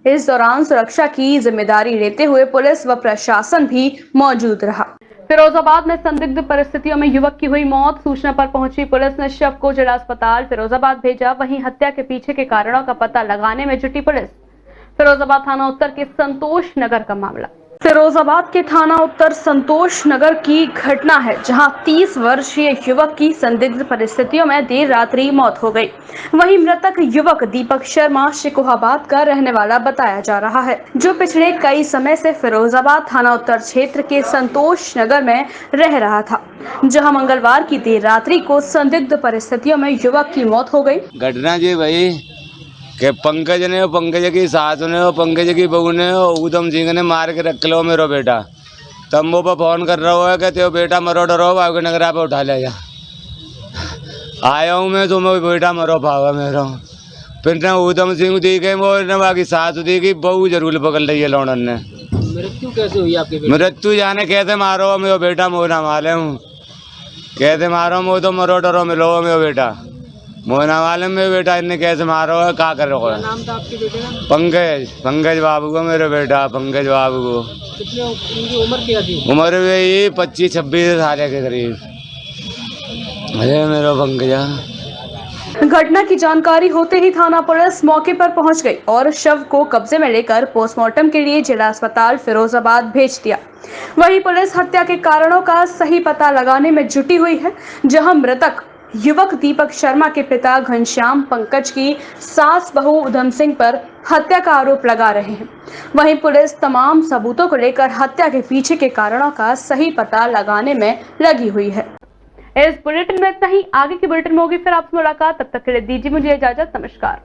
इस दौरान सुरक्षा की जिम्मेदारी लेते हुए पुलिस व प्रशासन भी मौजूद रहा। फिरोजाबाद में संदिग्ध परिस्थितियों में युवक की हुई मौत। सूचना पर पहुंची पुलिस ने शव को जिला अस्पताल फिरोजाबाद भेजा। वहीं हत्या के पीछे के कारणों का पता लगाने में जुटी पुलिस। फिरोजाबाद थाना उत्तर के संतोष नगर का मामला। फिरोजाबाद के थाना उत्तर संतोष नगर की घटना है, जहां 30 वर्षीय युवक की संदिग्ध परिस्थितियों में देर रात्रि मौत हो गई। वहीं मृतक युवक दीपक शर्मा शिकोहाबाद का रहने वाला बताया जा रहा है, जो पिछले कई समय से फिरोजाबाद थाना उत्तर क्षेत्र के संतोष नगर में रह रहा था, जहां मंगलवार की देर रात्रि को संदिग्ध परिस्थितियों में युवक की मौत हो गई। घटना जी भाई के पंकज ने, पंकज की सास ने, पंकज की बहू ने, ऊधम सिंह ने मार के रख लो मेरो बेटा। तंबू पर फोन कर रहा है कि तेरा बेटा मरो डरो भाव नगरा पे उठा ले जा। आया हूँ मैं तो मैं बेटा मरो भावा मेरा। फिर ने ऊधम सिंह दी गई वो ने बाकी सास दी गई, बहू जरूर पकड़ ली है लौड़न ने। मृत्यु कैसे हुई आपकी? मृत्यु जाने कहते मारो मेरा बेटा मोना माले हूँ, कहते मारो मो तो मरो डरो मिलो मेरा बेटा मोना वाले में बेटा इन्हें कैसे मारो है का करो है। नाम था आपके बेटे का? पंकज, पंकज बाबू को मेरे बेटा पंकज बाबू को। कितने उनकी उम्र क्या थी? उम्र भी 25-26 साल के करीब। अरे मेरा पंकजा घटना की जानकारी होते ही थाना पुलिस मौके पर पहुंच गई और शव को कब्जे में लेकर पोस्टमार्टम के लिए जिला अस्पताल फिरोजाबाद भेज दिया। वहीं पुलिस हत्या के कारणों का सही पता लगाने में जुटी हुई है, जहां मृतक युवक दीपक शर्मा के पिता घनश्याम पंकज की सास बहू उधम सिंह पर हत्या का आरोप लगा रहे हैं। वहीं पुलिस तमाम सबूतों को लेकर हत्या के पीछे के कारणों का सही पता लगाने में लगी हुई है। इस बुलेटिन में इतना ही। आगे की बुलेटिन में होगी फिर आपसे मुलाकात। तब तक के लिए दीजिए मुझे इजाजत। नमस्कार।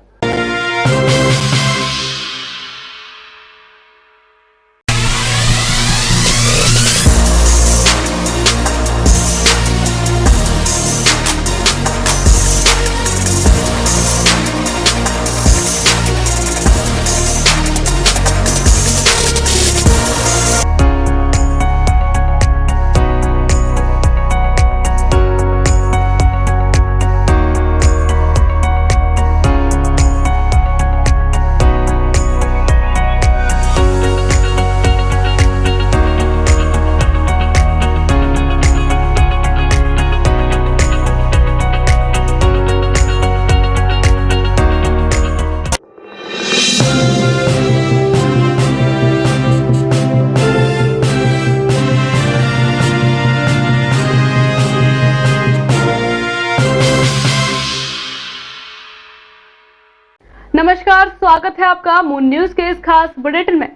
नमस्कार, स्वागत है आपका मून न्यूज के इस खास बुलेटिन में।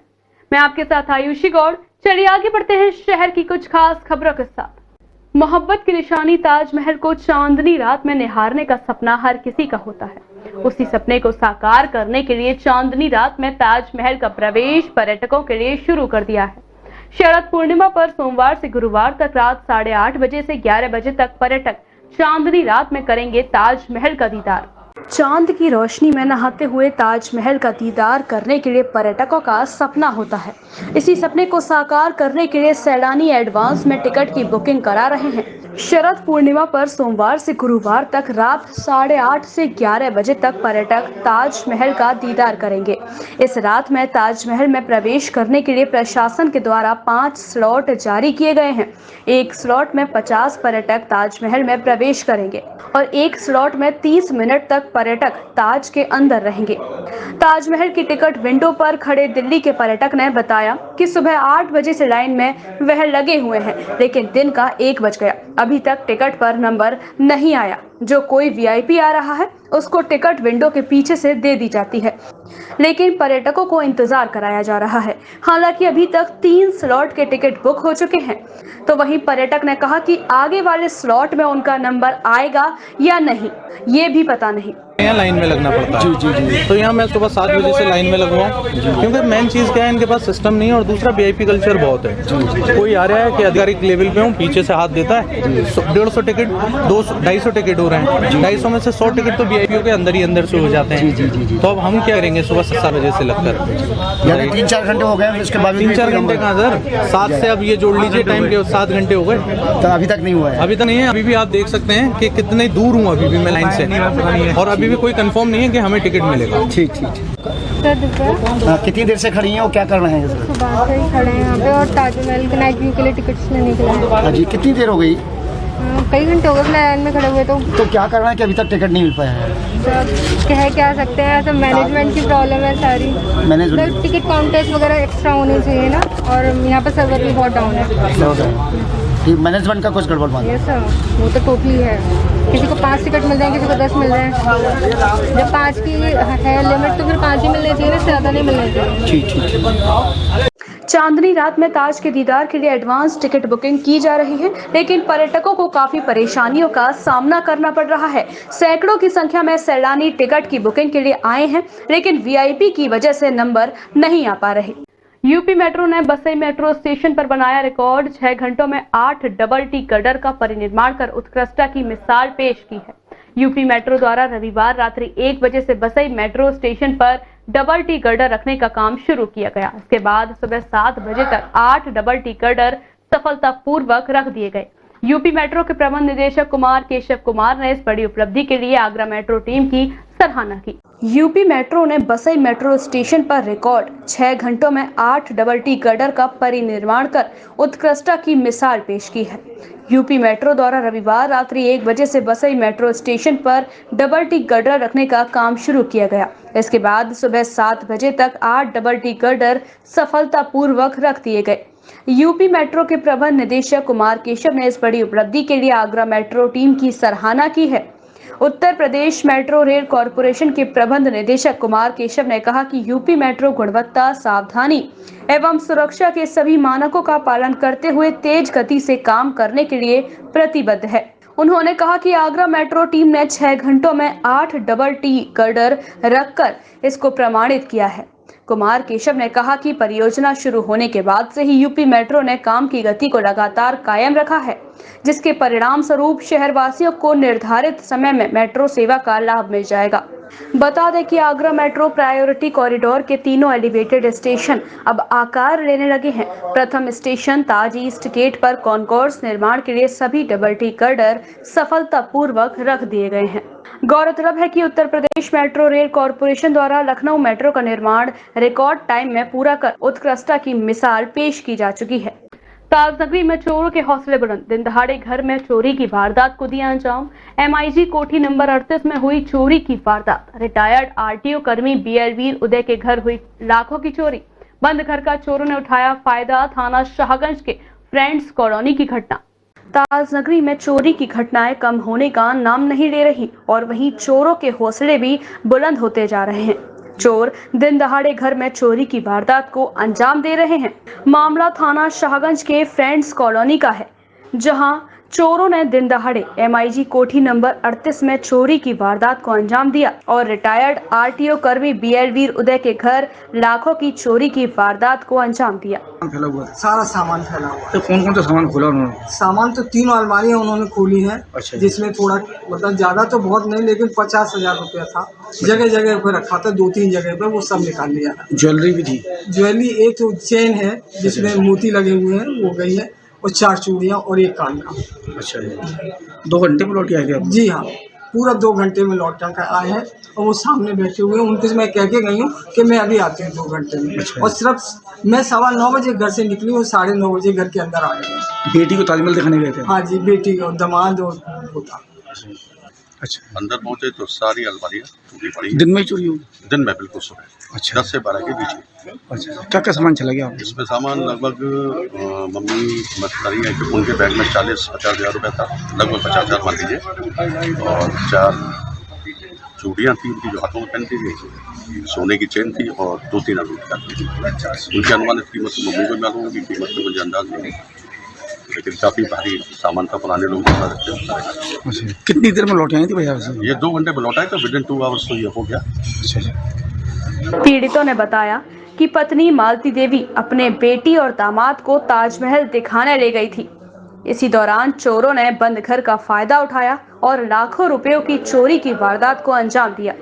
मैं आपके साथ आयुषी गौड़। चलिए आगे बढ़ते हैं शहर की कुछ खास खबरों के साथ। मोहब्बत की निशानी ताजमहल को चांदनी रात में निहारने का सपना हर किसी का होता है। उसी सपने को साकार करने के लिए चांदनी रात में ताजमहल का प्रवेश पर्यटकों के लिए शुरू कर दिया है। शरद पूर्णिमा पर सोमवार से गुरुवार तक रात 8:30 बजे से 11 बजे तक पर्यटक चांदनी रात में करेंगे ताजमहल का दीदार। चांद की रोशनी में नहाते हुए ताजमहल का दीदार करने के लिए पर्यटकों का सपना होता है। इसी सपने को साकार करने के लिए सैलानी एडवांस में टिकट की बुकिंग करा रहे हैं। शरद पूर्णिमा पर सोमवार से गुरुवार तक रात 8:30 से 11 बजे तक पर्यटक ताजमहल का दीदार करेंगे। इस रात में ताजमहल में प्रवेश करने के लिए प्रशासन के द्वारा 5 स्लॉट जारी किए गए हैं। एक स्लॉट में 50 पर्यटक ताजमहल में प्रवेश करेंगे और एक स्लॉट में 30 मिनट तक पर्यटक ताज के अंदर रहेंगे। ताजमहल की टिकट विंडो पर खड़े दिल्ली के पर्यटक ने बताया कि सुबह 8 बजे से लाइन में वह लगे हुए हैं, लेकिन दिन का 1 बज गया। अभी तक टिकट पर नंबर नहीं आया। जो कोई वीआईपी आ रहा है उसको टिकट विंडो के पीछे से दे दी जाती है, लेकिन पर्यटकों को इंतजार कराया जा रहा है। हालांकि अभी तक 3 स्लॉट के टिकट बुक हो चुके हैं। तो वहीं पर्यटक ने कहा कि आगे वाले स्लॉट में उनका नंबर आएगा या नहीं ये भी पता नहीं। यहाँ लाइन में लगना पड़ता है। तो यहाँ मैं सुबह 7 बजे से लाइन में लगवाऊँ, क्योंकि मेन चीज़ क्या है, इनके पास सिस्टम नहीं है और दूसरा वीआईपी कल्चर बहुत है। कोई आ रहा है कि आधिकारिक लेवल पे हूँ, पीछे से हाथ देता है। 150 टिकट 250 टिकट हो रहे हैं। 250 में से 100 टिकट तो वीआईपी के अंदर ही अंदर से हो जाते हैं। तो अब हम क्या करेंगे सुबह 7 बजे से लगकर? यानी 3-4 घंटे हो गए। इसके बाद 3-4 घंटे कहाँ सर, 7 से अब ये जोड़ लीजिए टाइम के 7 घंटे हो गए। तो अभी तक नहीं हुआ है? अभी तक नहीं है। अभी भी आप देख सकते हैं कि कितने दूर हूँ अभी भी मैं लाइन से, और अभी भी कोई कंफर्म नहीं है कि हमें टिकट मिलेगा। ठीक। कितनी देर से खड़ी हैं और क्या करना है? सुबह से ही खड़े हैं यहाँ पे और ताजमहल के नाइट व्यू के लिए टिकट्स लेने के लिए। जी, कितनी देर हो गई? कई घंटे हो गए लाइन में खड़े हुए। तो क्या करना है कि अभी तक टिकट नहीं मिल पाया है? कह सकते हैं ऐसा मैनेजमेंट की प्रॉब्लम है सारी। मैनेजमेंट टिकट काउंटर्स वगैरह एक्स्ट्रा होने चाहिए ना, और यहाँ पर सर्वर भी बहुत डाउन है। मैनेजमेंट का कुछ गड़बड़ मालूम? यस सर, वो तो टोटली है। किसी को 5 टिकट मिल जाएंगे, किसी को 10 मिल रहे हैं। जब 5 की है लिमिट तो फिर 5 ही मिलने चाहिए, ज़्यादा नहीं मिलने चाहिए। ठीक। चांदनी रात में ताज के दीदार के लिए एडवांस टिकट बुकिंग की जा रही है, लेकिन पर्यटकों को काफी परेशानियों का सामना करना पड़ रहा है। सैकड़ों की संख्या में सैलानी टिकट की बुकिंग के लिए आए हैं, लेकिन वीआईपी की वजह से नंबर नहीं आ पा रहे। यूपी मेट्रो ने बसई मेट्रो स्टेशन पर बनाया रिकॉर्ड। 6 घंटों में 8 डबल टी गर्डर का परिनिर्माण कर उत्कृष्टता की मिसाल पेश की है। यूपी मेट्रो द्वारा रविवार रात्रि 1 बजे से बसई मेट्रो स्टेशन पर डबल टी गर्डर रखने का काम शुरू किया गया। इसके बाद सुबह 7 बजे तक 8 डबल टी गर्डर सफलतापूर्वक रख दिए गए। यूपी मेट्रो के प्रबंध निदेशक कुमार केशव कुमार ने इस बड़ी उपलब्धि के लिए आगरा मेट्रो टीम की सराहना की। यूपी मेट्रो ने बसई मेट्रो स्टेशन पर रिकॉर्ड 6 घंटों में 8 डबल टी गर्डर का परिनिर्माण कर उत्कृष्टता की मिसाल पेश की है। यूपी मेट्रो द्वारा रविवार रात्रि 1 बजे से बसई मेट्रो स्टेशन पर डबल टी गर्डर रखने का काम शुरू किया गया। इसके बाद सुबह 7 बजे तक 8 डबल टी गर्डर सफलतापूर्वक रख दिए गए। यूपी मेट्रो के प्रबंध निदेशक कुमार केशव ने इस बड़ी उपलब्धि के लिए आगरा मेट्रो टीम की सराहना की है। Uttar Pradesh metro rail corporation के प्रबंध निदेशक कुमार केशव ने कहा कि यूपी मेट्रो गुणवत्ता, सावधानी एवं सुरक्षा के सभी मानकों का पालन करते हुए तेज गति से काम करने के लिए प्रतिबद्ध है। उन्होंने कहा कि आगरा मेट्रो टीम ने 6 घंटों में 8 डबल टी गर्डर रखकर इसको प्रमाणित किया है। कुमार केशव ने कहा कि परियोजना शुरू होने के बाद से ही यूपी मेट्रो ने काम की गति को लगातार कायम रखा है, जिसके परिणाम स्वरूप शहरवासियों को निर्धारित समय में मेट्रो सेवा का लाभ मिल जाएगा। बता दें कि आगरा मेट्रो प्रायोरिटी कॉरिडोर के तीनों एलिवेटेड स्टेशन अब आकार लेने लगे हैं। प्रथम स्टेशन ताज ईस्ट गेट पर कॉन्कोर्स निर्माण के लिए सभी डबल टी गर्डर सफलतापूर्वक रख दिए गए हैं। गौरतलब है कि Uttar Pradesh metro rail corporation द्वारा लखनऊ मेट्रो का निर्माण रिकॉर्ड टाइम में पूरा कर उत्कृष्टता की मिसाल पेश की जा चुकी है। ताजनगरी में चोरों के हौसले बुलंद, दिन दहाड़े घर में चोरी की वारदात को दिया अंजाम। MIG कोठी नंबर 38 में हुई चोरी की वारदात। रिटायर्ड RTO कर्मी BL वीर उदय के घर हुई लाखों की चोरी। बंद घर का चोरों ने उठाया फायदा। थाना शाहगंज के फ्रेंड्स कॉलोनी की घटना। ताजनगरी में चोरी की घटनाएं कम होने का नाम नहीं ले रही और वहीं चोरों के हौसले भी बुलंद होते जा रहे हैं। चोर दिन दहाड़े घर में चोरी की वारदात को अंजाम दे रहे हैं। मामला थाना शाहगंज के फ्रेंड्स कॉलोनी का है, जहां चोरों ने दिन दहाड़े MIG कोठी नंबर 38 में चोरी की वारदात को अंजाम दिया और रिटायर्ड RTO कर्मी BL वीर उदय के घर लाखों की चोरी की वारदात को अंजाम दिया। फैला हुआ सारा सामान फैला हुआ। तो कौन कौन सा सामान खोला उन्होंने? सामान तो 3 अलमारियां उन्होंने खोली हैं। अच्छा। जिसमें थोड़ा मतलब ज्यादा तो बहुत नहीं, लेकिन 50,000 रुपया था। जगह जगह पे रखा था, 2-3 जगह पे, वो सब निकाल लिया। ज्वेलरी भी थी? ज्वेलरी एक तो चेन है जिसमें मोती लगे हुए हैं, वो गई है, और 4 चूड़ियाँ और 1 कान का। अच्छा जी। 2 घंटे में लौट के आए थे आप? जी हाँ, पूरा 2 घंटे में लौट कर आए हैं और वो सामने बैठे हुए हैं। उनके मैं कह के गई हूँ कि मैं अभी आती हूँ 2 घंटे में। अच्छा। और सिर्फ मैं 9:15 बजे घर से निकली हूँ, 9:30 बजे घर के अंदर आ गई। बेटी को ताजमहल दिखाने गए थे? हाँ जी, बेटी को, दामाद और पोता। अच्छा। अंदर पहुंचे तो सारी अलमारियाँ टूटी पड़ी। दिन में ही चोरी हुई? दिन में बिल्कुल सुबह। अच्छा। 10 से 12 के बीच में। अच्छा। क्या क्या सामान चला गया? इसमें सामान लगभग मम्मी मछली है कि उनके बैग में 40-50 हज़ार रुपये था, लगभग 50,000 मान लीजिए। और 4 चूड़ियाँ थी उनकी जो हाथों में पहनती थी, सोने की चेन थी और 2-3 अंगूठियाँ थी। उनकी अनुमानित कीमत मम्मी को मालूम होगी, कीमत में मुझे अंदाज नहीं, लेकिन काफ़ी भारी सामान था। पुराने लोग रखते हैं। कितनी देर में लौट आई थी भैया? ये 2 घंटे में लौटा तो विदिन 2 आवर्स तो ये हो गया। अच्छा। पीड़ितों ने बताया कि पत्नी मालती देवी अपने बेटी और दामाद को ताजमहल दिखाने ले गई थी। इसी दौरान चोरों ने बंद घर का फायदा उठाया और लाखों रुपयों की चोरी की वारदात को अंजाम दिया।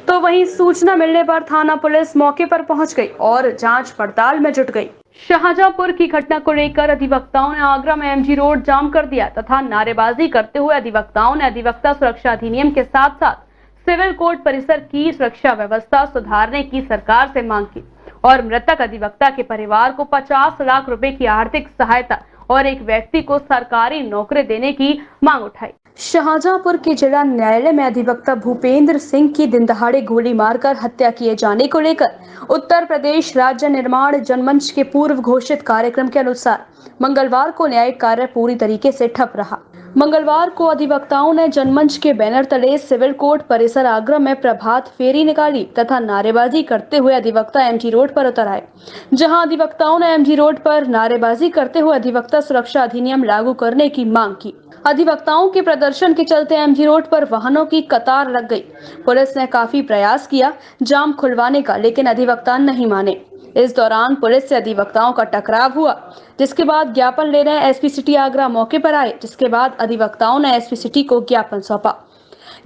तो वहीं सूचना मिलने पर थाना पुलिस मौके पर पहुंच गई और जांच पड़ताल में जुट गई। शाहजहांपुर की घटना को लेकर अधिवक्ताओं ने आगरा में MG रोड जाम कर दिया तथा नारेबाजी करते हुए अधिवक्ताओं ने अधिवक्ता सुरक्षा अधिनियम के साथ साथ सिविल कोर्ट परिसर की सुरक्षा व्यवस्था सुधारने की सरकार से मांग की और मृतक अधिवक्ता के परिवार को 50 लाख रुपए की आर्थिक सहायता और एक व्यक्ति को सरकारी नौकरी देने की मांग उठाई। शाहजहांपुर के जिला न्यायालय में अधिवक्ता भूपेंद्र सिंह की दिन दहाड़े गोली मारकर हत्या किए जाने को लेकर उत्तर प्रदेश राज्य निर्माण जनमंच के पूर्व घोषित कार्यक्रम के अनुसार मंगलवार को न्यायिक कार्य पूरी तरीके से ठप रहा। मंगलवार को अधिवक्ताओं ने जनमंच के बैनर तले सिविल कोर्ट परिसर आगरा में प्रभात फेरी निकाली तथा नारेबाजी करते हुए अधिवक्ता MG रोड पर उतर आए, जहां अधिवक्ताओं ने MG रोड पर नारेबाजी करते हुए अधिवक्ता सुरक्षा अधिनियम लागू करने की मांग की। अधिवक्ताओं के प्रदर्शन के चलते MG रोड पर वाहनों की कतार लग गई। पुलिस ने काफी प्रयास किया जाम खुलवाने का, लेकिन अधिवक्ता नहीं माने। इस दौरान पुलिस से अधिवक्ताओं का टकराव हुआ, जिसके बाद ज्ञापन लेने SP सिटी आगरा मौके पर आए, जिसके बाद अधिवक्ताओं ने SP सिटी को ज्ञापन सौंपा।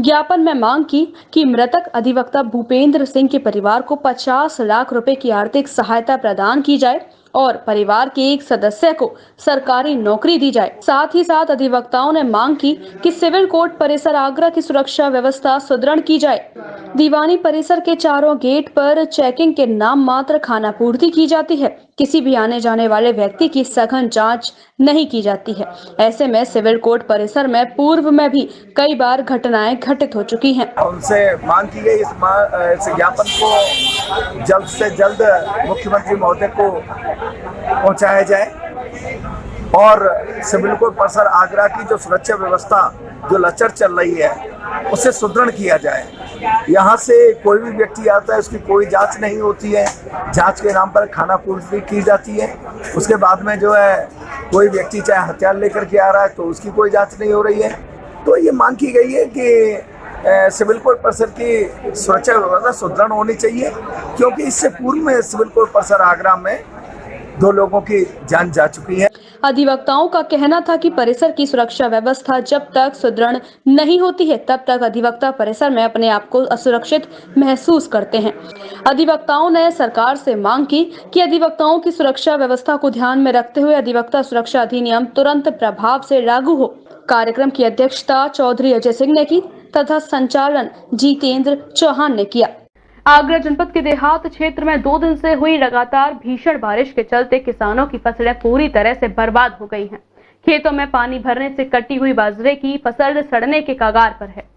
ज्ञापन में मांग की कि मृतक अधिवक्ता भूपेंद्र सिंह के परिवार को 50 लाख रुपए की आर्थिक सहायता प्रदान की जाए और परिवार के एक सदस्य को सरकारी नौकरी दी जाए। साथ ही साथ अधिवक्ताओं ने मांग की कि सिविल कोर्ट परिसर आगरा की सुरक्षा व्यवस्था सुदृढ़ की जाए। दीवानी परिसर के चारों गेट पर चेकिंग के नाम मात्र खानापूर्ति की जाती है। किसी भी आने जाने वाले व्यक्ति की सघन जांच नहीं की जाती है। ऐसे में सिविल कोर्ट परिसर में पूर्व में भी कई बार घटनाएं घटित हो चुकी हैं। उनसे मांग की गई इस ज्ञापन को जल्द से जल्द मुख्यमंत्री महोदय को पहुंचाया जाए और सिविल कोर्ट परिसर आगरा की जो सुरक्षा व्यवस्था जो लचर चल रही है उसे सुदृढ़ किया जाए। यहाँ से कोई भी व्यक्ति आता है उसकी कोई जांच नहीं होती है, जांच के नाम पर खानापूर्ति की जाती है। उसके बाद में जो है कोई व्यक्ति चाहे हथियार लेकर के आ रहा है तो उसकी कोई जांच नहीं हो रही है। तो ये मांग की गई है कि सिविल कोर्ट परिसर की सुरक्षा व्यवस्था सुदृढ़ होनी चाहिए, क्योंकि इससे पूर्व में सिविल कोर्ट परिसर आगरा में 2 लोगों की जान जा चुकी है। अधिवक्ताओं का कहना था कि परिसर की सुरक्षा व्यवस्था जब तक सुदृढ़ नहीं होती है तब तक अधिवक्ता परिसर में अपने आप को असुरक्षित महसूस करते हैं। अधिवक्ताओं ने सरकार से मांग की कि अधिवक्ताओं की सुरक्षा व्यवस्था को ध्यान में रखते हुए अधिवक्ता सुरक्षा अधिनियम तुरंत प्रभाव से लागू हो। कार्यक्रम की अध्यक्षता चौधरी अजय सिंह ने की तथा संचालन जितेंद्र चौहान ने किया। आगरा जनपद के देहात क्षेत्र में 2 दिन से हुई लगातार भीषण बारिश के चलते किसानों की फसलें पूरी तरह से बर्बाद हो गई हैं। खेतों में पानी भरने से कटी हुई बाजरे की फसल सड़ने के कगार पर है,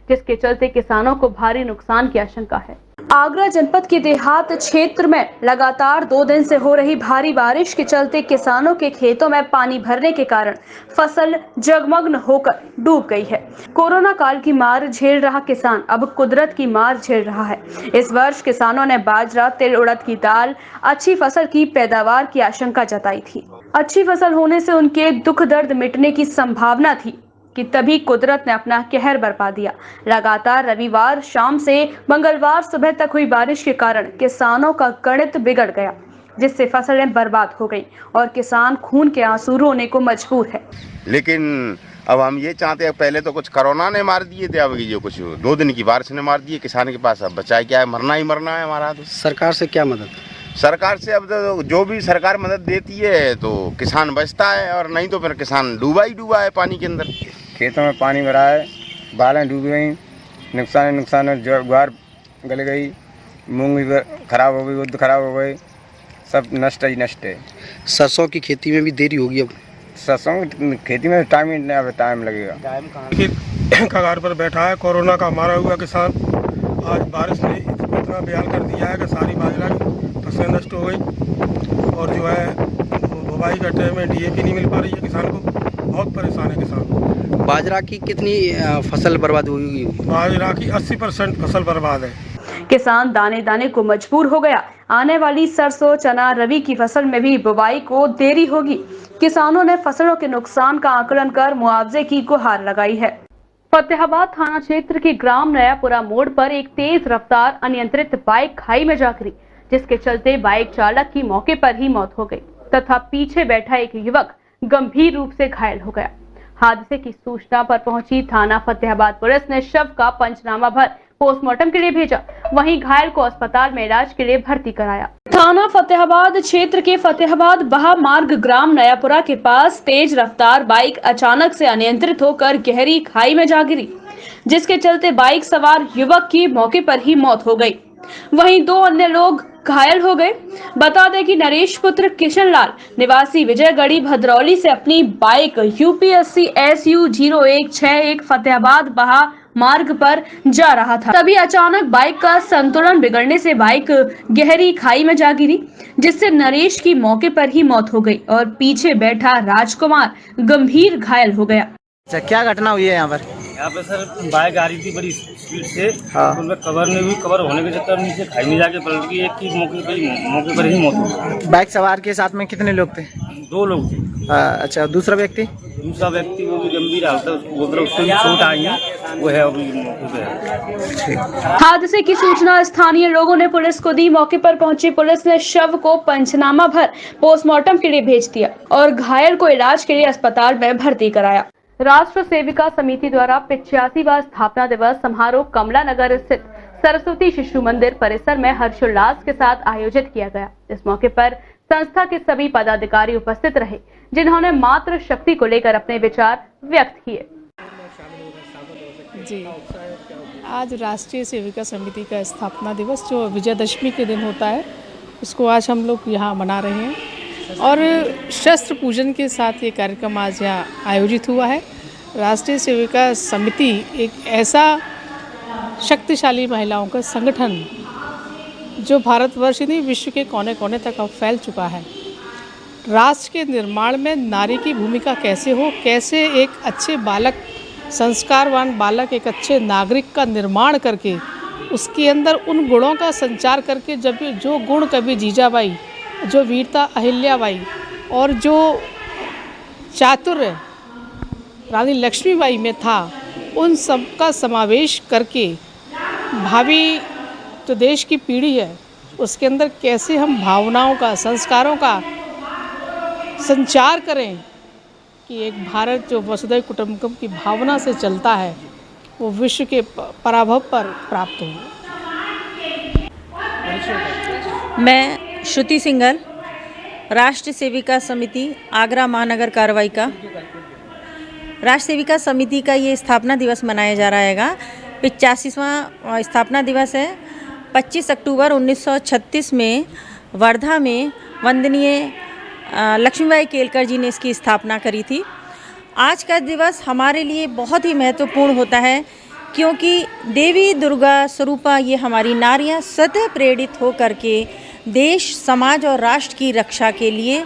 जिसके चलते किसानों को भारी नुकसान की आशंका है। आगरा जनपद के देहात क्षेत्र में लगातार 2 दिन से हो रही भारी बारिश के चलते किसानों के खेतों में पानी भरने के कारण फसल जगमग्न होकर डूब गई है। कोरोना काल की मार झेल रहा किसान अब कुदरत की मार झेल रहा है। इस वर्ष किसानों ने बाजरा, तिल, उड़द की दाल, अच्छी फसल की पैदावार की आशंका जताई थी। अच्छी फसल होने से उनके दुख दर्द मिटने की संभावना थी कि तभी कुदरत ने अपना कहर बरपा दिया। लगातार रविवार शाम से मंगलवार सुबह तक हुई बारिश के कारण किसानों का गणित बिगड़ गया, जिससे फसलें बर्बाद हो गईं और किसान खून के आंसू रोने को मजबूर है। लेकिन अब हम ये चाहते हैं, पहले तो कुछ कोरोना ने मार दिए थे, अब ये कुछ 2 दिन की बारिश ने मार दिए। किसान के पास अब बचाए क्या है, मरना ही मरना है हमारा। तो सरकार से क्या मदद? सरकार से अब तो जो भी सरकार मदद देती है तो किसान बचता है, और नहीं तो फिर किसान डूबा ही डूबा है पानी के अंदर। खेतों में पानी भरा है, बालें डूब गई, नुकसान है, ज्वार गल गई, मूंग भी खराब हो गई, उर्द खराब हो गई, सब नष्ट ही नष्ट है। सरसों की खेती में भी देरी होगी। अब सरसों की खेती में टाइम लगेगा। कगार पर बैठा है कोरोना का मारा हुआ किसान। आज बारिश ने इसको इतना बेहाल कर दिया है कि सारी बाजरा फसलें नष्ट हो गई, और जो है बुवाई का टाइम में DAP नहीं मिल पा रही है किसान को। बहुत परेशान है किसान। बाजरा की कितनी फसल बर्बाद हुई होगी? बाजरा की 80% फसल बर्बाद है। किसान दाने दाने को मजबूर हो गया। आने वाली सरसों, चना, रवि की फसल में भी बुवाई को देरी होगी। किसानों ने फसलों के नुकसान का आकलन कर मुआवजे की गुहार लगाई है। फतेहाबाद थाना क्षेत्र के ग्राम नयापुरा मोड़ पर एक तेज रफ्तार अनियंत्रित बाइक खाई में जा गिरी, जिसके चलते बाइक चालक की मौके पर ही मौत हो गई तथा पीछे बैठा एक युवक गंभीर रूप से घायल हो गया। हादसे की सूचना पर पहुंची थाना फतेहाबाद पुलिस ने शव का पंचनामा भर पोस्टमार्टम के लिए भेजा, वहीं घायल को अस्पताल में इलाज के लिए भर्ती कराया। थाना फतेहाबाद क्षेत्र के फतेहाबाद बहा मार्ग ग्राम नयापुरा के पास तेज रफ्तार बाइक अचानक से अनियंत्रित होकर गहरी खाई में जा गिरी, जिसके चलते बाइक सवार युवक की मौके पर ही मौत हो गई, वहीं 2 अन्य लोग घायल हो गए। बता दें कि नरेश पुत्र किशन लाल निवासी विजयगढ़ी भद्रौली से अपनी बाइक UP80 SU 0161 फतेहाबाद बहा मार्ग पर जा रहा था, तभी अचानक बाइक का संतुलन बिगड़ने से बाइक गहरी खाई में जा गिरी, जिससे नरेश की मौके पर ही मौत हो गई और पीछे बैठा राजकुमार गंभीर घायल हो गया। अच्छा, क्या घटना हुई है यहाँ पर? यहाँ पे सर बाइक आ रही थी बड़ी स्पीड से, उनमें कवर होने के चक्कर नीचे खाई में जाके पलट गई। एक की मौके पर ही मौत हो गई। बाइक सवार के साथ में कितने लोग थे? 2 लोग थे। अच्छा, दूसरा व्यक्ति वो भी गंभीर हालत है, उसको भी चोट आई है, वो है अभी मौके पे। हादसे की सूचना स्थानीय लोगों ने पुलिस को दी। मौके पर पहुंची पुलिस ने शव को पंचनामा भर पोस्टमार्टम के लिए भेज दिया और घायल को इलाज के लिए अस्पताल में भर्ती कराया। राष्ट्र सेविका समिति द्वारा 85वां स्थापना दिवस समारोह कमला नगर स्थित सरस्वती शिशु मंदिर परिसर में हर्षोल्लास के साथ आयोजित किया गया। इस मौके पर संस्था के सभी पदाधिकारी उपस्थित रहे, जिन्होंने मातृ शक्ति को लेकर अपने विचार व्यक्त किए। जी, आज राष्ट्रीय सेविका समिति का स्थापना दिवस जो विजयदशमी के दिन होता है, उसको आज हम लोग यहाँ मना रहे हैं और शस्त्र पूजन के साथ ये कार्यक्रम आज यहाँ आयोजित हुआ है। राष्ट्रीय सेविका समिति एक ऐसा शक्तिशाली महिलाओं का संगठन जो भारतवर्ष ही नहीं विश्व के कोने कोने तक अब फैल चुका है। राष्ट्र के निर्माण में नारी की भूमिका कैसे हो, कैसे एक अच्छे बालक, संस्कारवान बालक, एक अच्छे नागरिक का निर्माण करके उसके अंदर उन गुणों का संचार करके, जब जो गुण कभी जीजाबाई, जो वीरता अहिल्याबाई और जो चातुर्य रानी लक्ष्मीबाई में था, उन सब का समावेश करके भावी जो देश की पीढ़ी है उसके अंदर कैसे हम भावनाओं का, संस्कारों का संचार करें कि एक भारत जो वसुधैव कुटुंबकम की भावना से चलता है वो विश्व के पराभव पर प्राप्त हो। मैं श्रुति सिंघल, राष्ट्र सेविका समिति आगरा महानगर कार्रवाई राष्ट्र सेविका समिति का ये स्थापना दिवस मनाया जा रहा है। 85वां स्थापना दिवस है। 25 अक्टूबर 1936 में वर्धा में वंदनीय लक्ष्मीबाई केलकर जी ने इसकी स्थापना करी थी। आज का दिवस हमारे लिए बहुत ही महत्वपूर्ण होता है क्योंकि देवी दुर्गा स्वरूपा ये हमारी नारियां सदैव प्रेरित हो करके देश, समाज और राष्ट्र की रक्षा के लिए